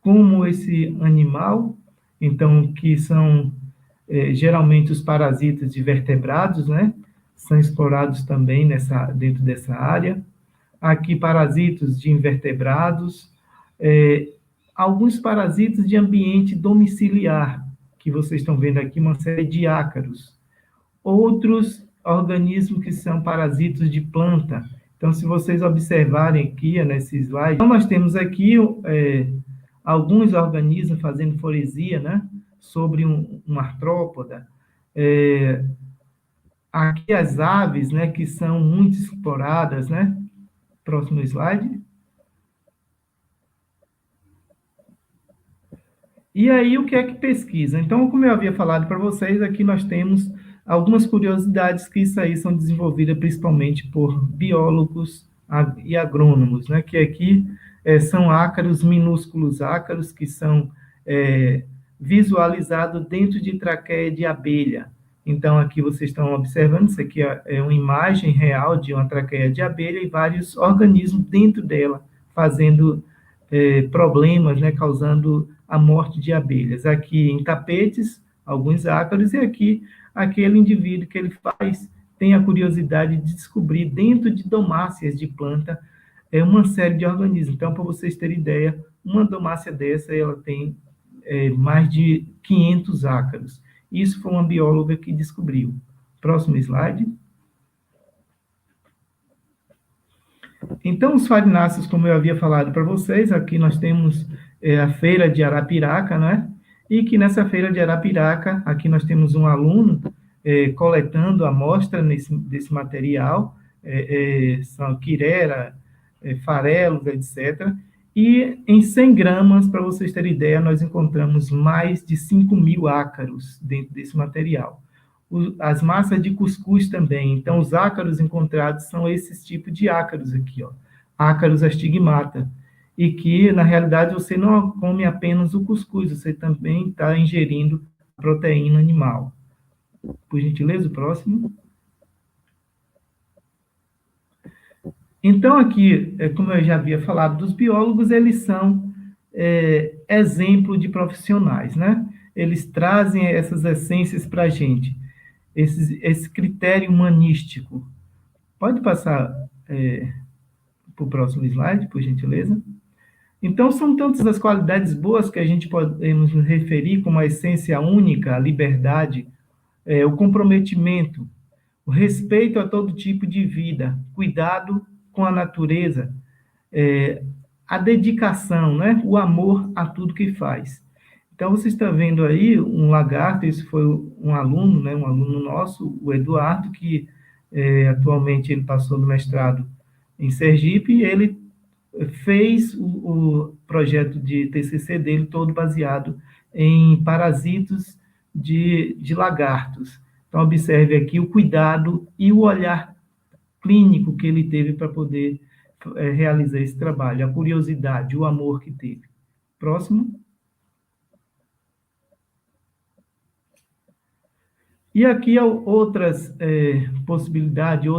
como esse animal, então, que são geralmente os parasitas de vertebrados, né? São explorados também dentro dessa área. Aqui, parasitas de invertebrados, alguns parasitas de ambiente domiciliar, que vocês estão vendo aqui, uma série de ácaros. Outros organismos que são parasitas de planta. Então, se vocês observarem aqui, nesse slide, então nós temos aqui alguns organismos fazendo foresia, né, sobre uma artrópoda. Aqui as aves, né, que são muito exploradas, né? Próximo slide. E aí, o que é que pesquisa? Então, como eu havia falado para vocês, aqui nós temos algumas curiosidades que isso aí são desenvolvidas principalmente por biólogos e agrônomos, né? Que aqui são ácaros, minúsculos ácaros, que são visualizados dentro de traqueia de abelha. Então, aqui vocês estão observando, isso aqui é uma imagem real de uma traqueia de abelha e vários organismos dentro dela, fazendo problemas, né, causando a morte de abelhas. Aqui em tapetes, alguns ácaros, e aqui aquele indivíduo que ele tem a curiosidade de descobrir dentro de domáceas de planta uma série de organismos. Então, para vocês terem ideia, uma domácea dessa, ela tem mais de 500 ácaros. Isso foi uma bióloga que descobriu. Próximo slide. Então, os farináceos, como eu havia falado para vocês, aqui nós temos a feira de Arapiraca, né? E que nessa feira de Arapiraca, aqui nós temos um aluno coletando a amostra desse material, são quirera, farelos, etc. E em 100 gramas, para vocês terem ideia, nós encontramos mais de 5.000 ácaros dentro desse material. As massas de cuscuz também. Então, os ácaros encontrados são esses tipos de ácaros aqui, ó. Ácaros astigmata. E que, na realidade, você não come apenas o cuscuz, você também está ingerindo proteína animal. Por gentileza, o próximo. Então, aqui, como eu já havia falado, dos biólogos, eles são exemplo de profissionais, né? Eles trazem essas essências para a gente, esse critério humanístico. Pode passar para o próximo slide, por gentileza? Então, são tantas as qualidades boas que a gente podemos nos referir, como a essência única, a liberdade, o comprometimento, o respeito a todo tipo de vida, cuidado com a natureza, a dedicação, né? O amor a tudo que faz. Então, você está vendo aí um lagarto, esse foi um aluno, né? Um aluno nosso, o Eduardo, que atualmente ele passou no mestrado em Sergipe, e ele fez o projeto de TCC dele todo baseado em parasitos de lagartos. Então, observe aqui o cuidado e o olhar clínico que ele teve para poder realizar esse trabalho, a curiosidade, o amor que teve. Próximo. E aqui outras possibilidades,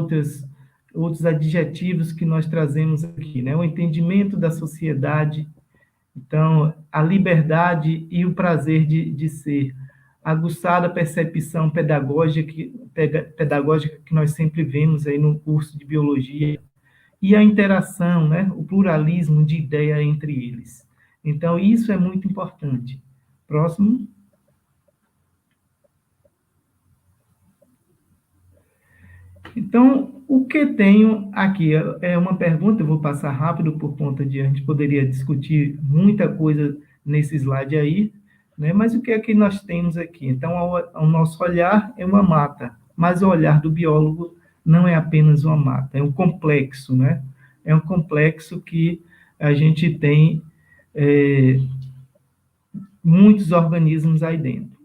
outros adjetivos que nós trazemos aqui, né? O entendimento da sociedade, então, a liberdade e o prazer de ser, aguçada percepção pedagógica que nós sempre vemos aí no curso de biologia, e a interação, né? O pluralismo de ideia entre eles. Então, isso é muito importante. Próximo. Então, o que tenho aqui é uma pergunta, eu vou passar rápido por conta de a gente poderia discutir muita coisa nesse slide aí, né? Mas o que é que nós temos aqui? Então, o nosso olhar é uma mata, mas o olhar do biólogo não é apenas uma mata, é um complexo, né? É um complexo que a gente tem muitos organismos aí dentro.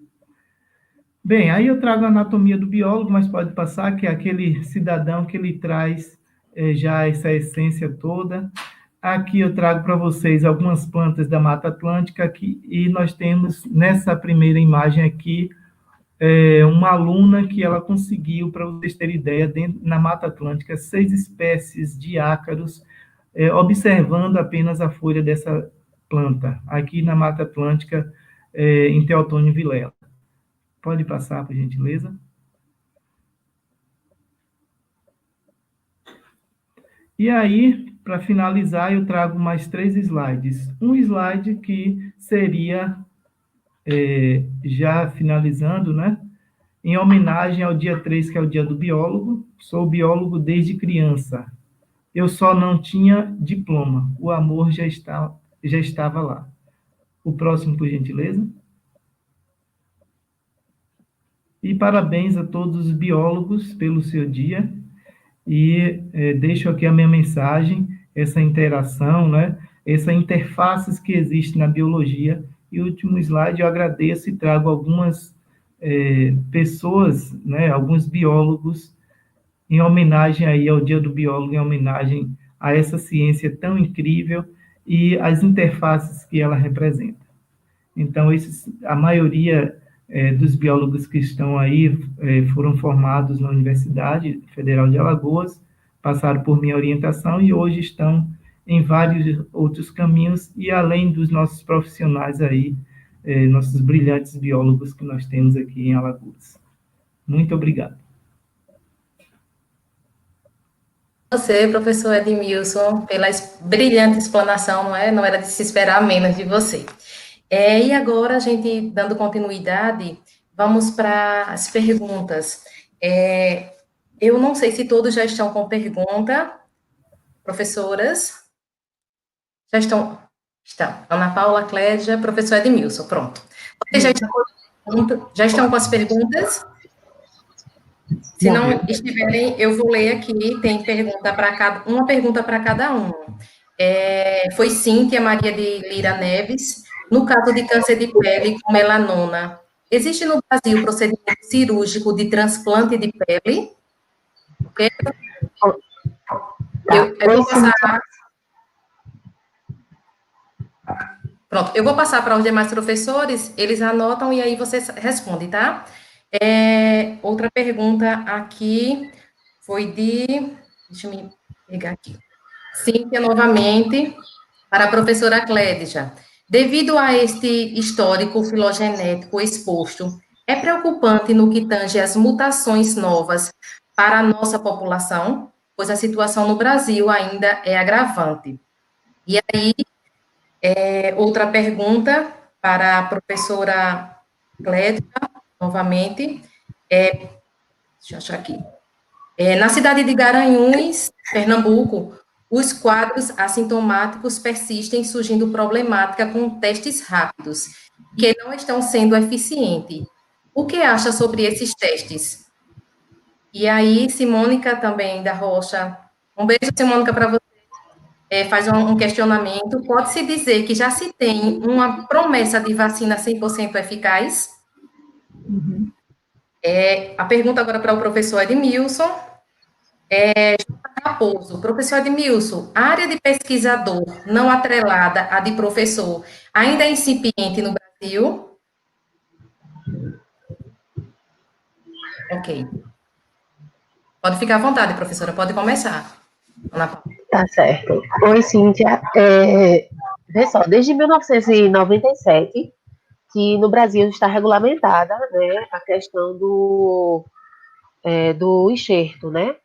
Bem, aí eu trago a anatomia do biólogo, mas pode passar, que é aquele cidadão que ele traz já essa essência toda. Aqui eu trago para vocês algumas plantas da Mata Atlântica, aqui, e nós temos, nessa primeira imagem aqui, uma aluna que ela conseguiu, para vocês terem ideia, na Mata Atlântica, 6 espécies de ácaros, observando apenas a folha dessa planta, aqui na Mata Atlântica, em Teotônio Vilela. Pode passar, por gentileza. E aí, para finalizar, eu trago mais 3 slides. Um slide que seria, já finalizando, né? Em homenagem ao dia 3, que é o dia do biólogo. Sou biólogo desde criança. Eu só não tinha diploma. O amor já estava lá. O próximo, por gentileza. E parabéns a todos os biólogos pelo seu dia. E deixo aqui a minha mensagem, essa interação, né? Essa interfaces que existe na biologia. E o último slide, eu agradeço e trago algumas pessoas, né? Alguns biólogos, em homenagem aí ao Dia do Biólogo, em homenagem a essa ciência tão incrível e as interfaces que ela representa. Então, a maioria dos biólogos que estão aí foram formados na Universidade Federal de Alagoas, passaram por minha orientação e hoje estão em vários outros caminhos e além dos nossos profissionais aí, nossos brilhantes biólogos que nós temos aqui em Alagoas. Muito obrigado. Você, professor Edmilson, pela brilhante explanação, não é? Não era de se esperar menos de você. E agora, a gente, dando continuidade, vamos para as perguntas. Eu não sei se todos já estão com pergunta. Professoras? Já estão? Estão. Ana Paula, Clédia, professor Edmilson, pronto. Vocês já estão com as perguntas? Se não estiverem, eu vou ler aqui, tem uma pergunta para cada um. Foi Cíntia Maria de Lira Neves. No caso de câncer de pele com melanoma, existe no Brasil procedimento cirúrgico de transplante de pele? Eu vou passar... Pronto, eu vou passar para os demais professores, eles anotam e aí vocês respondem, tá? Outra pergunta aqui foi deixa eu me pegar aqui. Cíntia, novamente, para a professora Clédia. Devido a este histórico filogenético exposto, é preocupante no que tange as mutações novas para a nossa população, pois a situação no Brasil ainda é agravante. E aí, outra pergunta para a professora Clédia, novamente. Deixa eu achar aqui. Na cidade de Garanhuns, Pernambuco, os quadros assintomáticos persistem surgindo problemática com testes rápidos, que não estão sendo eficientes. O que acha sobre esses testes? E aí, Simônica também da Rocha. Um beijo, Simônica, para você. Faz um questionamento. Pode-se dizer que já se tem uma promessa de vacina 100% eficaz? Uhum. A pergunta agora para o professor Edmilson. Raposo, professor Edmilson, a área de pesquisador não atrelada à de professor ainda é incipiente no Brasil? Ok. Pode ficar à vontade, professora, pode começar. Tá certo. Oi, Cíntia. Vê só, desde 1997, que no Brasil está regulamentada, né, a questão do enxerto, né?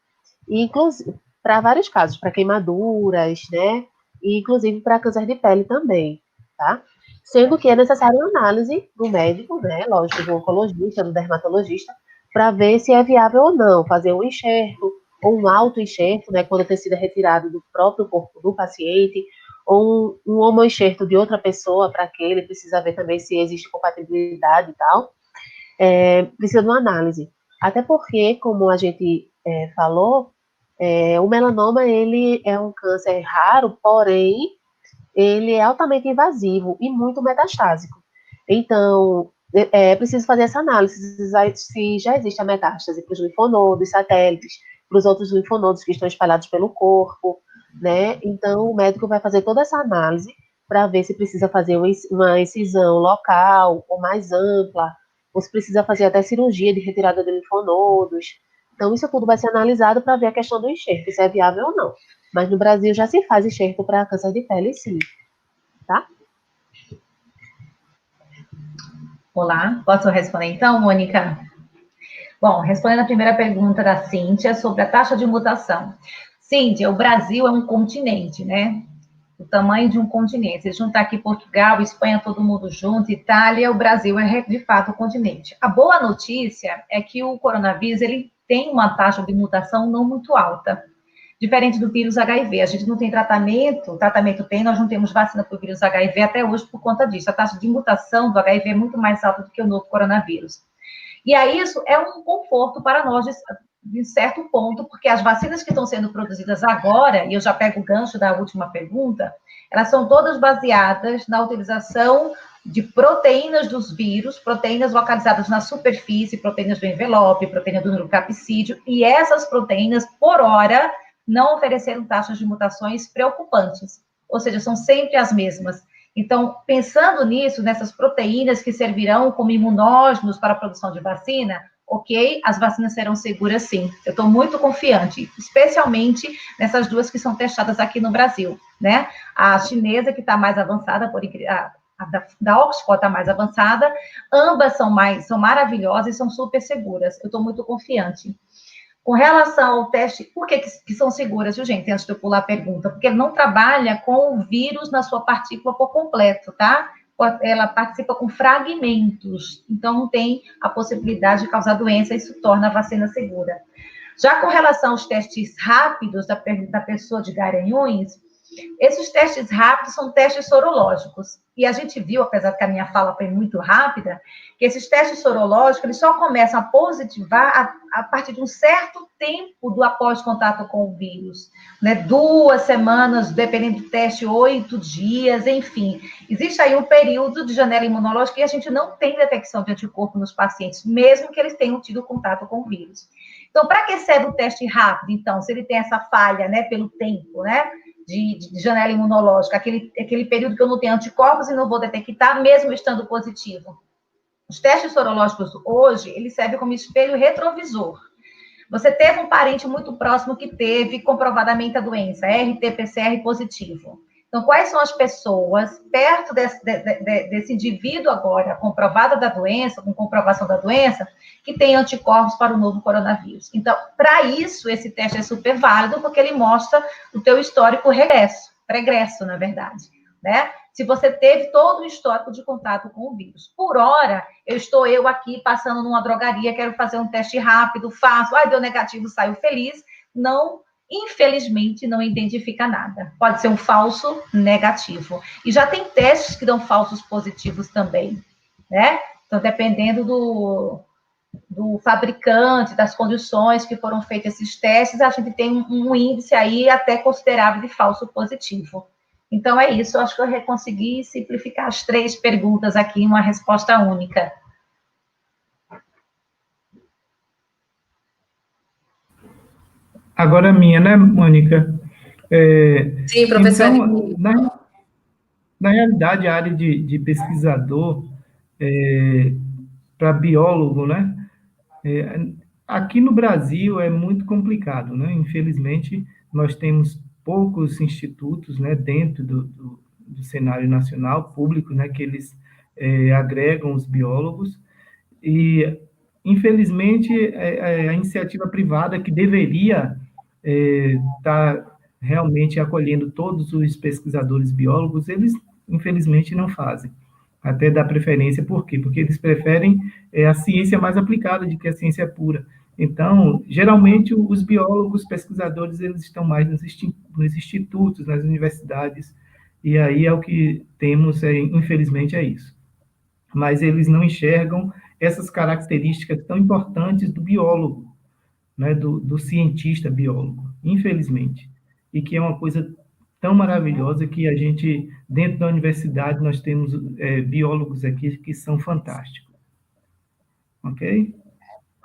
E, inclusive, para vários casos, para queimaduras, né? E, inclusive, para câncer de pele também, tá? Sendo que é necessária uma análise do médico, né? Lógico, do oncologista, do dermatologista, para ver se é viável ou não fazer um enxerto ou um autoenxerto, né? Quando o tecido é retirado do próprio corpo do paciente, ou um homoenxerto de outra pessoa para que ele precisa ver também se existe compatibilidade e tal. Precisa de uma análise. Até porque, como a gente falou, o melanoma, ele é um câncer raro, porém, ele é altamente invasivo e muito metastásico. Então, é preciso fazer essa análise, se já existe a metástase para os linfonodos, satélites, para os outros linfonodos que estão espalhados pelo corpo, né? Então, o médico vai fazer toda essa análise para ver se precisa fazer uma incisão local ou mais ampla, ou se precisa fazer até cirurgia de retirada de linfonodos. Então, isso tudo vai ser analisado para ver a questão do enxerto, se é viável ou não. Mas no Brasil já se faz enxerto para câncer de pele, sim. Tá? Olá, posso responder então, Mônica? Bom, respondendo a primeira pergunta da Cíntia sobre a taxa de mutação. Cíntia, o Brasil é um continente, né? O tamanho de um continente. Se juntar aqui Portugal, Espanha, todo mundo junto, Itália, o Brasil é de fato o continente. A boa notícia é que o coronavírus ele tem uma taxa de mutação não muito alta, diferente do vírus HIV. A gente não tem tratamento, tratamento tem, nós não temos vacina para o vírus HIV até hoje por conta disso. A taxa de mutação do HIV é muito mais alta do que o novo coronavírus. E aí isso é um conforto para nós de certo ponto, porque as vacinas que estão sendo produzidas agora, e eu já pego o gancho da última pergunta, elas são todas baseadas na utilização de proteínas dos vírus, proteínas localizadas na superfície, proteínas do envelope, proteína do nucleocapsídeo, e essas proteínas, por hora, não ofereceram taxas de mutações preocupantes, ou seja, são sempre as mesmas. Então, pensando nisso, nessas proteínas que servirão como imunógenos para a produção de vacina, ok, as vacinas serão seguras sim. Eu estou muito confiante, especialmente nessas duas que são testadas aqui no Brasil, né? A chinesa, que está mais avançada, da Oxford está mais avançada, ambas são maravilhosas e são super seguras. Eu estou muito confiante. Com relação ao teste, por que são seguras, viu, gente? Antes de eu pular a pergunta, porque ele não trabalha com o vírus na sua partícula por completo, tá? Ela participa com fragmentos, então não tem a possibilidade de causar doença, isso torna a vacina segura. Já com relação aos testes rápidos da pessoa de Garanhuns, esses testes rápidos são testes sorológicos. E a gente viu, apesar que a minha fala foi muito rápida, que esses testes sorológicos eles só começam a positivar a partir de um certo tempo do após contato com o vírus. Né? 2 semanas, dependendo do teste, 8 dias, enfim. Existe aí um período de janela imunológica e a gente não tem detecção de anticorpo nos pacientes, mesmo que eles tenham tido contato com o vírus. Então, para que serve o teste rápido, então, se ele tem essa falha, né, pelo tempo, né? De janela imunológica, aquele período que eu não tenho anticorpos e não vou detectar, mesmo estando positivo. Os testes sorológicos hoje, eles servem como espelho retrovisor. Você teve um parente muito próximo que teve comprovadamente a doença, RT-PCR positivo. Então, quais são as pessoas perto desse indivíduo agora, comprovada da doença, com comprovação da doença, que tem anticorpos para o novo coronavírus? Então, para isso, esse teste é super válido, porque ele mostra o teu histórico pregresso, na verdade, né? Se você teve todo o histórico de contato com o vírus. Por hora, estou aqui passando numa drogaria, quero fazer um teste rápido, faço, deu negativo, saio feliz, não... Infelizmente, não identifica nada. Pode ser um falso negativo. E já tem testes que dão falsos positivos também, né? Então, dependendo do fabricante, das condições que foram feitos esses testes, a gente tem um índice aí até considerável de falso positivo. Então, é isso. Eu acho que eu consegui simplificar as 3 perguntas aqui em uma resposta única. Agora a minha, né, Mônica? Sim, professor. Então, na realidade, a área de pesquisador para biólogo, né? Aqui no Brasil é muito complicado, né? Infelizmente, nós temos poucos institutos, né, dentro do cenário nacional, público, né, que eles agregam os biólogos, e, infelizmente, a iniciativa privada que deveria estar realmente acolhendo todos os pesquisadores biólogos, eles, infelizmente, não fazem. Até dá preferência, por quê? Porque eles preferem a ciência mais aplicada do que a ciência pura. Então, geralmente, os biólogos, pesquisadores, eles estão mais nos institutos, nas universidades, e aí é o que temos, infelizmente, é isso. Mas eles não enxergam essas características tão importantes do biólogo, né, do cientista biólogo, infelizmente, e que é uma coisa tão maravilhosa que a gente, dentro da universidade, nós temos biólogos aqui que são fantásticos. Ok?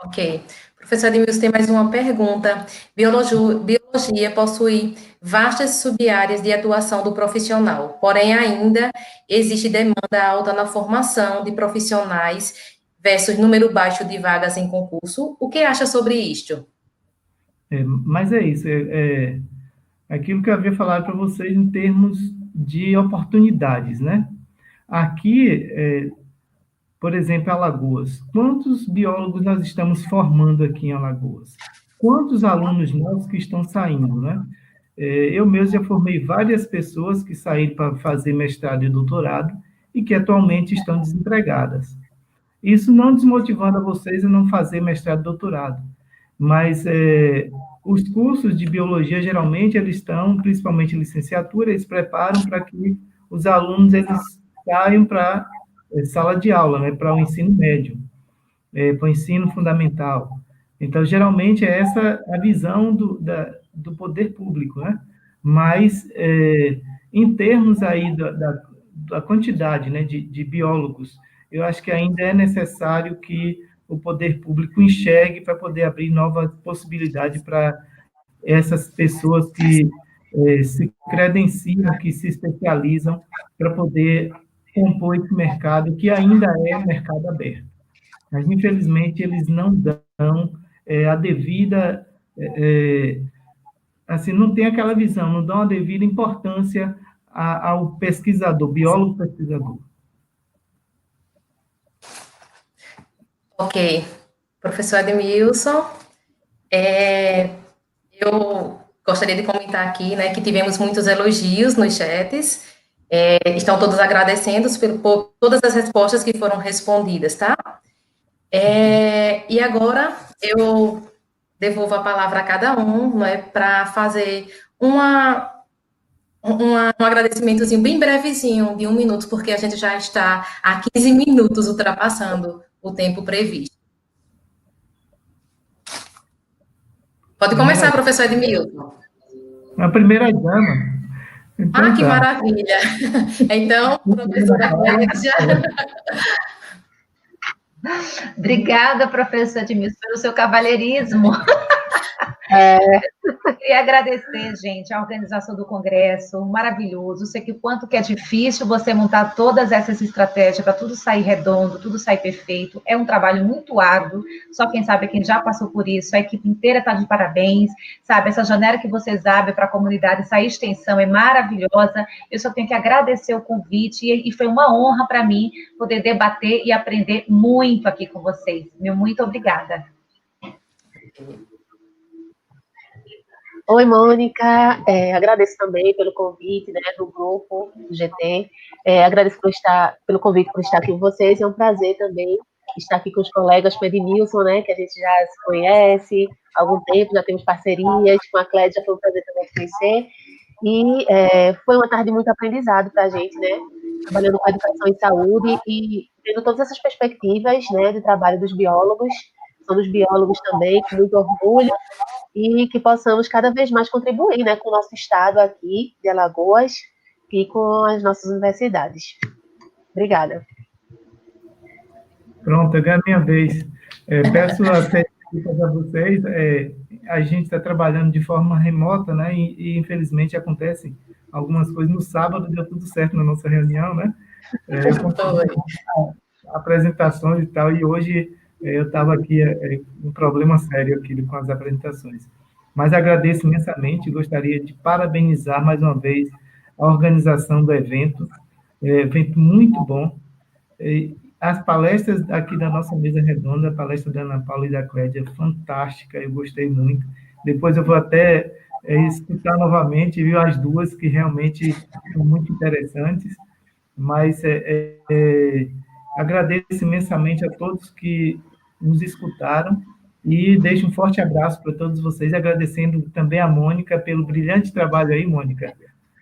Ok. Professor Edmilson, tem mais uma pergunta. Biologia possui vastas sub-áreas de atuação do profissional, porém ainda existe demanda alta na formação de profissionais versus número baixo de vagas em concurso. O que acha sobre isto? Mas é isso, aquilo que eu havia falado para vocês em termos de oportunidades, né? Aqui, por exemplo, Alagoas. Quantos biólogos nós estamos formando aqui em Alagoas? Quantos alunos novos que estão saindo, né? Eu mesmo já formei várias pessoas que saíram para fazer mestrado e doutorado e que atualmente estão desempregadas. Isso não desmotivando a vocês a não fazer mestrado e doutorado, mas os cursos de biologia, geralmente, eles estão, principalmente licenciatura, eles preparam para que os alunos eles saiam para sala de aula, né, para o ensino médio, para o ensino fundamental. Então, geralmente, é essa a visão do poder público, né? Mas, em termos aí da quantidade, né, de biólogos, eu acho que ainda é necessário que o poder público enxergue para poder abrir novas possibilidades para essas pessoas que se credenciam, que se especializam para poder compor esse mercado, que ainda é mercado aberto. Mas, infelizmente, eles não dão a devida... assim, não tem aquela visão, não dão a devida importância ao pesquisador, biólogo pesquisador. Ok. Professor Edmilson, eu gostaria de comentar aqui, né, que tivemos muitos elogios nos chats, estão todos agradecendo por todas as respostas que foram respondidas, tá? E agora eu devolvo a palavra a cada um, né, para fazer um agradecimentozinho bem brevezinho, de 1 minuto, porque a gente já está há 15 minutos ultrapassando o tempo previsto. Pode começar, professor Edmilson. A primeira dama. Então, que maravilha. Então, professora Clédia. Obrigada, professor Edmilson, pelo seu cavalheirismo. Queria agradecer, gente, a organização do Congresso, maravilhoso. Sei que o quanto que é difícil você montar todas essas estratégias para tudo sair redondo, tudo sair perfeito. É um trabalho muito árduo, só quem sabe é quem já passou por isso. A equipe inteira está de parabéns, sabe? Essa janela que vocês abrem para a comunidade, essa extensão é maravilhosa. Eu só tenho que agradecer o convite e foi uma honra para mim poder debater e aprender muito aqui com vocês. Meu muito obrigada. Oi, Mônica, agradeço também pelo convite, né, do grupo do GT, agradeço pelo convite por estar aqui com vocês, é um prazer também estar aqui com os colegas, com o Edmilson, né, que a gente já se conhece há algum tempo, já temos parcerias, com a Clédia foi um prazer também te conhecer, e foi uma tarde de muito aprendizado para a gente, né, trabalhando com educação e saúde, e tendo todas essas perspectivas, né, de trabalho dos biólogos, somos biólogos também, com muito orgulho, e que possamos cada vez mais contribuir, né, com o nosso estado aqui de Alagoas e com as nossas universidades. Obrigada. Pronto, agora é a minha vez. Peço até desculpas a vocês, a gente está trabalhando de forma remota, né, e infelizmente acontecem algumas coisas. No sábado deu tudo certo na nossa reunião, né, eu consegui apresentações e tal, e hoje eu estava aqui um problema sério aqui com as apresentações. Mas agradeço imensamente, gostaria de parabenizar mais uma vez a organização do evento, evento muito bom. As palestras aqui da nossa mesa redonda, a palestra da Ana Paula e da Clédia, fantástica, eu gostei muito. Depois eu vou até escutar novamente, viu, as duas, que realmente são muito interessantes, mas agradeço imensamente a todos que nos escutaram e deixo um forte abraço para todos vocês, agradecendo também a Mônica pelo brilhante trabalho aí, Mônica.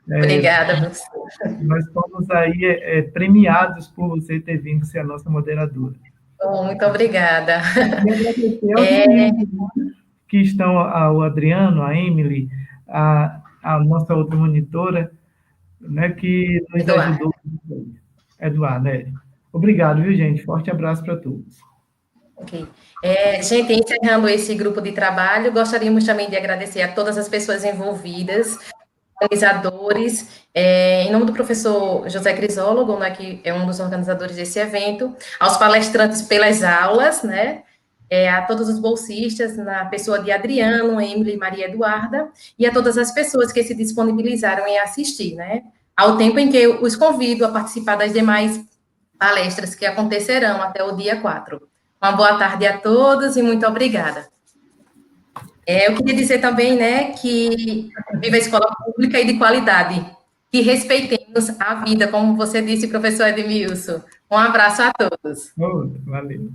Obrigada, professor. Nós fomos aí premiados por você ter vindo ser a nossa moderadora. Muito obrigada. E agradecer aos meninos que estão, ao Adriano, a Emily, a nossa outra monitora, né, que nos ajudou. Eduardo, né? Obrigado, viu, gente? Forte abraço para todos. Ok. Gente, encerrando esse grupo de trabalho, gostaríamos também de agradecer a todas as pessoas envolvidas, organizadores, em nome do professor José Crisólogo, né, que é um dos organizadores desse evento, aos palestrantes pelas aulas, né, a todos os bolsistas, na pessoa de Adriano, Emily e Maria Eduarda, e a todas as pessoas que se disponibilizaram em assistir, né, ao tempo em que eu os convido a participar das demais palestras que acontecerão até o dia 4. Uma boa tarde a todos e muito obrigada. Eu queria dizer também, né, que viva a escola pública e de qualidade, que respeitemos a vida, como você disse, professor Edmilson. Um abraço a todos. Oh, valeu.